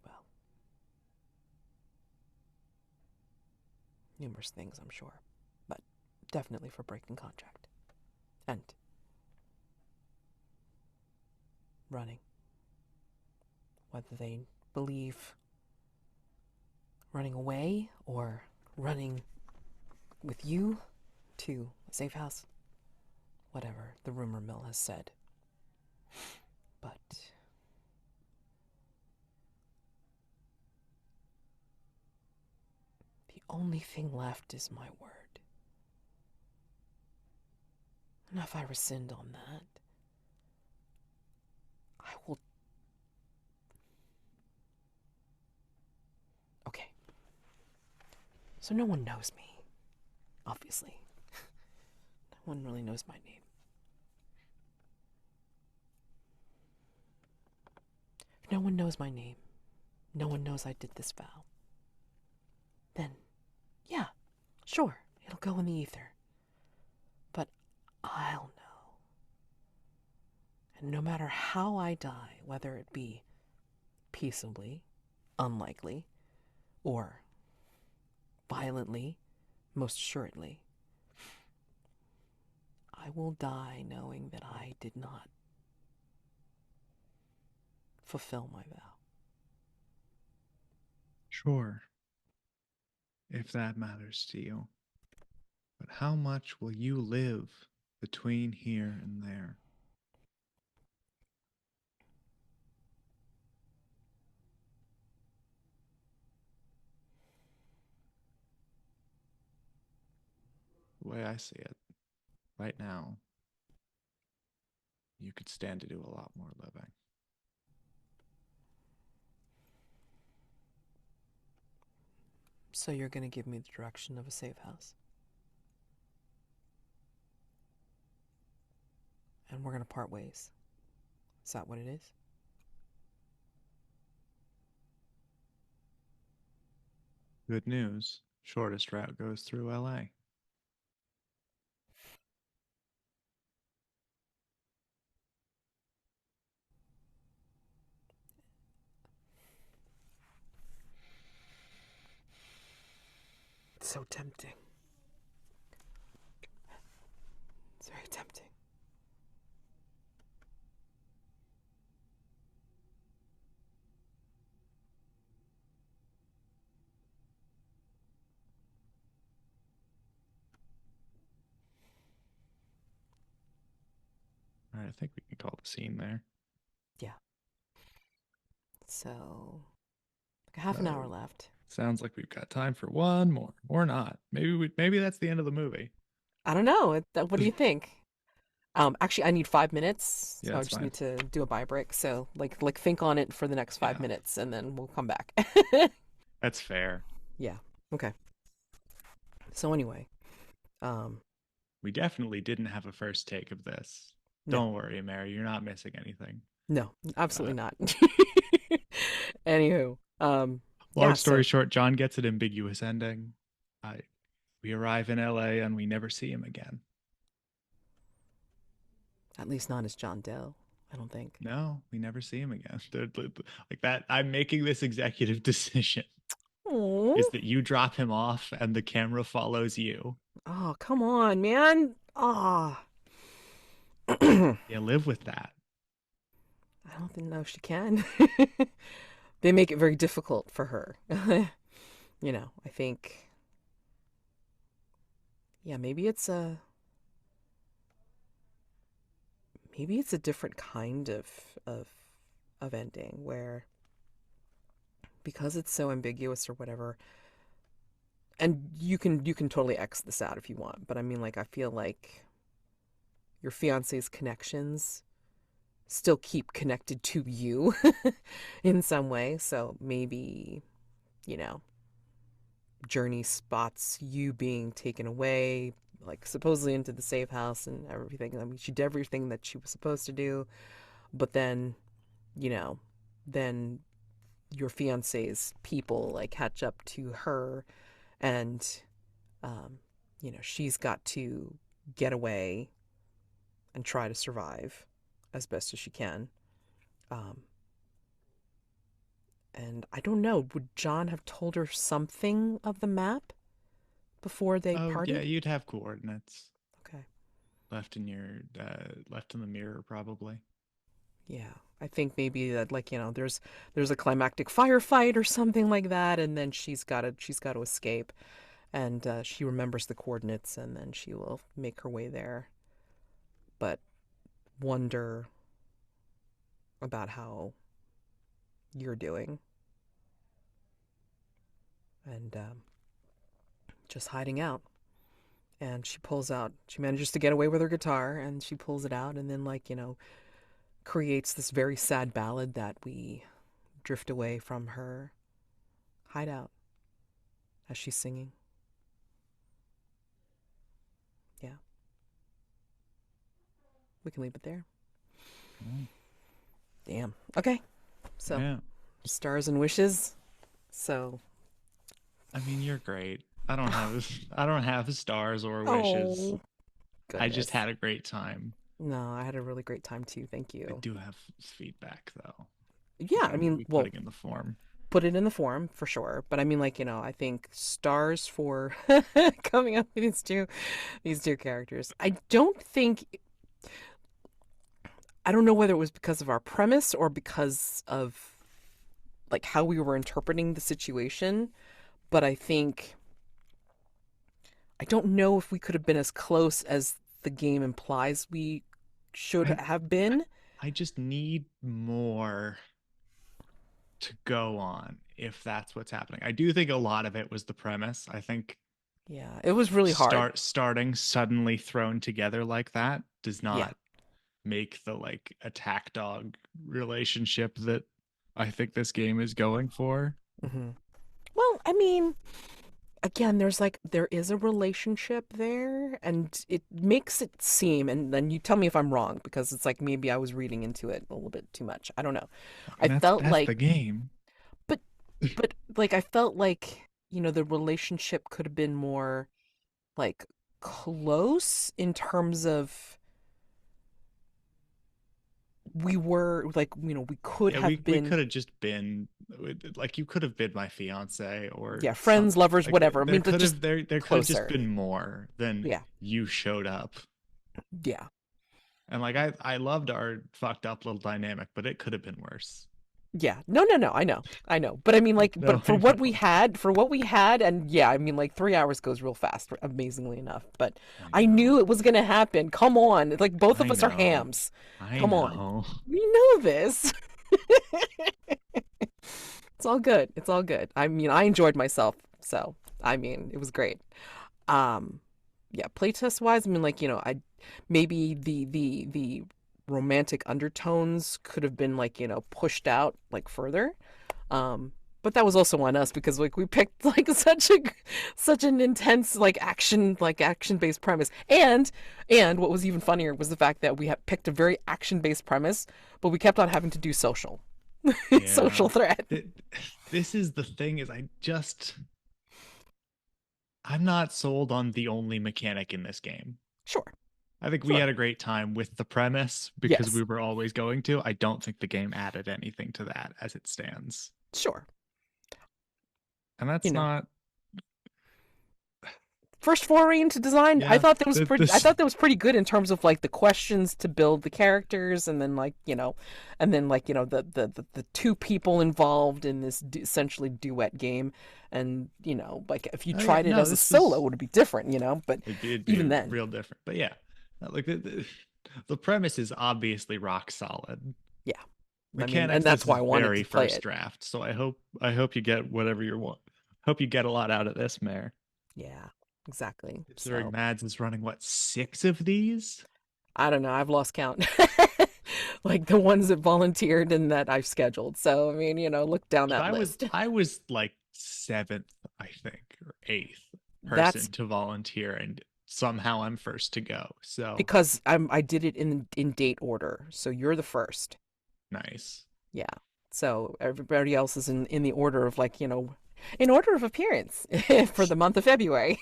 well, numerous things, I'm sure. But definitely for breaking contract. And running. Whether they believe running away or running with you to a safe house. Whatever the rumor mill has said. But the only thing left is my word. And if I rescind on that, I will. Okay. So no one knows me. Obviously. No one really knows my name. If no one knows my name, no one knows I did this vow, then, yeah, sure, it'll go in the ether. But I'll know. And no matter how I die, whether it be peaceably, unlikely, or violently, most assuredly, I will die knowing that I did not fulfill my vow. Sure, if that matters to you. But how much will you live between here and there? The way I see it, right now, you could stand to do a lot more living. So you're going to give me the direction of a safe house? And we're going to part ways. Is that what it is? Good news, shortest route goes through LA. It's so tempting. It's very tempting. All right, I think we can call the scene there. Yeah. So, like a half an hour left. Sounds like we've got time for one more, or not. Maybe that's the end of the movie. I don't know. What do you think? Actually, I need 5 minutes. Yeah, So I that's just fine. need to do a buy break. So, like think on it for the next five Yeah, minutes, and then we'll come back. that's fair. Yeah. Okay. So anyway, um, We definitely didn't have a first take of this. no, Don't worry, Mary, you're not missing anything. no, absolutely Uh, not. Anywho, Long yeah. story So short, John gets an ambiguous ending. We arrive in LA and we never see him again. at least not as John Doe. I don't think. No, we never see him again. Like that, I'm making this executive decision Oh, is that you drop him off and the camera follows you. oh, come on, man. Ah. I Yeah, live with that. don't think no, she can. They make it very difficult for her. I think, yeah, maybe it's a different kind of ending where because it's so ambiguous or whatever, and you can totally X this out if you want, but I mean, like, I feel like your fiance's connections still keep connected to you in some way. So maybe, you know, Journey spots you being taken away, like supposedly into the safe house and everything. I mean, she did everything that she was supposed to do, but then, you know, then your fiance's people like catch up to her, and, um, she's got to get away and try to survive as best as she can. Um, and I don't know, would John have told her something of the map before they Oh yeah, parted? you'd have coordinates Okay. left in your left in the mirror probably. Yeah. I think maybe that, like, there's a climactic firefight or something like that, and then she's got to escape, and she remembers the coordinates, and then she will make her way there. But wonder about how you're doing, and just hiding out. And she manages to get away with her guitar, and she pulls it out, and then, like, creates this very sad ballad that we drift away from her hideout as she's singing. Yeah, we can leave it there. Mm, Damn. Okay, so yeah. stars and wishes. So, I mean, you're great. I don't have stars or wishes. oh, I just goodness. had a great time. No, I had a really great time too. Thank I you. do have feedback though, which Yeah, I I will mean, be well, putting in the form. put it in the form for sure. But I mean, like, I think stars for coming up with these two characters. I don't know whether it was because of our premise or because of like how we were interpreting the situation, but I don't know if we could have been as close as the game implies we should I have been. I just need more to go on if that's what's happening. I do think a lot of it was the premise. I think Yeah, it was really hard. starting suddenly thrown together like that does Yeah. not make the like attack dog relationship that I think this game is going for. hmm Well, I mean, again, there is a relationship there, and it makes it seem, and then you tell me if I'm wrong, because it's like maybe I was reading into it a little bit too much. I don't know. I I mean felt that's like, the game. but like I felt like, the relationship could have been more like close in terms of we were like, we could Yeah, we have we been, could have just been like you could have been my fiance or yeah, some friends, lovers, like whatever. I there mean, but could just have there could have just closer. been more than Yeah. you showed up. Yeah. And like I loved our fucked up little dynamic, but it could have been worse. Yeah. No, no, no. I know. But I mean, like, No, but I know. for what we had, and yeah, I mean, like, 3 hours goes real fast, amazingly enough. But I I know. knew it was gonna happen. Come on, like, both of I us are know. hams. I Come on, know. we know this. It's all good. It's all good. I mean, I enjoyed myself, so I mean, it was great. Um, yeah, playtest wise, I mean, like, I maybe the romantic undertones could have been, like, pushed out like further. Um, but that was also on us because, like, we picked like such an intense action based premise, and what was even funnier was the fact that we had picked a very action based premise, but we kept on having to do Yeah. social threat. Th- This is the thing is I'm not sold on the only mechanic in this game. Sure, I think we sure, had a great time with the premise because we yes, were always going to. I don't think the game added anything to that as it stands. sure. And You that's know, not first foray into design, yeah, I this thought that was pretty good in terms of like the questions to build the characters, and then, like, the two people involved in this essentially duet game, and, like, if you oh yeah, tried it no, as a this solo, it is would be different, but it'd be even then, real different. But yeah, like the premise is obviously rock solid. yeah. I mean, and Mechanics, that's this is why I wanted very to play first it. draft. So I hope you get whatever you want. Hope you get a lot out of this, Mayor. Yeah, exactly. Considering So Mads is running what, 6 of these? I don't know. I've lost count. Like the ones that volunteered and that I've scheduled. So I mean, look down 'Cause that I was list. I was like seventh, I think, or eighth That's person to volunteer, and somehow I'm first to go. So because I did it in date order. So you're the first. nice. Yeah. So everybody else is in the order of like, in order of appearance for the month of February.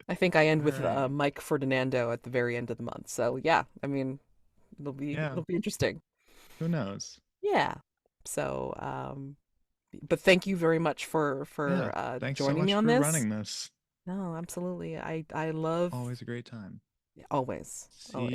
I think I end All with right. Mike Ferdinando at the very end of the month. So yeah, I mean, Yeah. it'll be interesting. Who knows? Yeah. So but thank you very much Yeah. for Thanks so joining me much on for this. running this. No, absolutely. I love Always a great time. always. See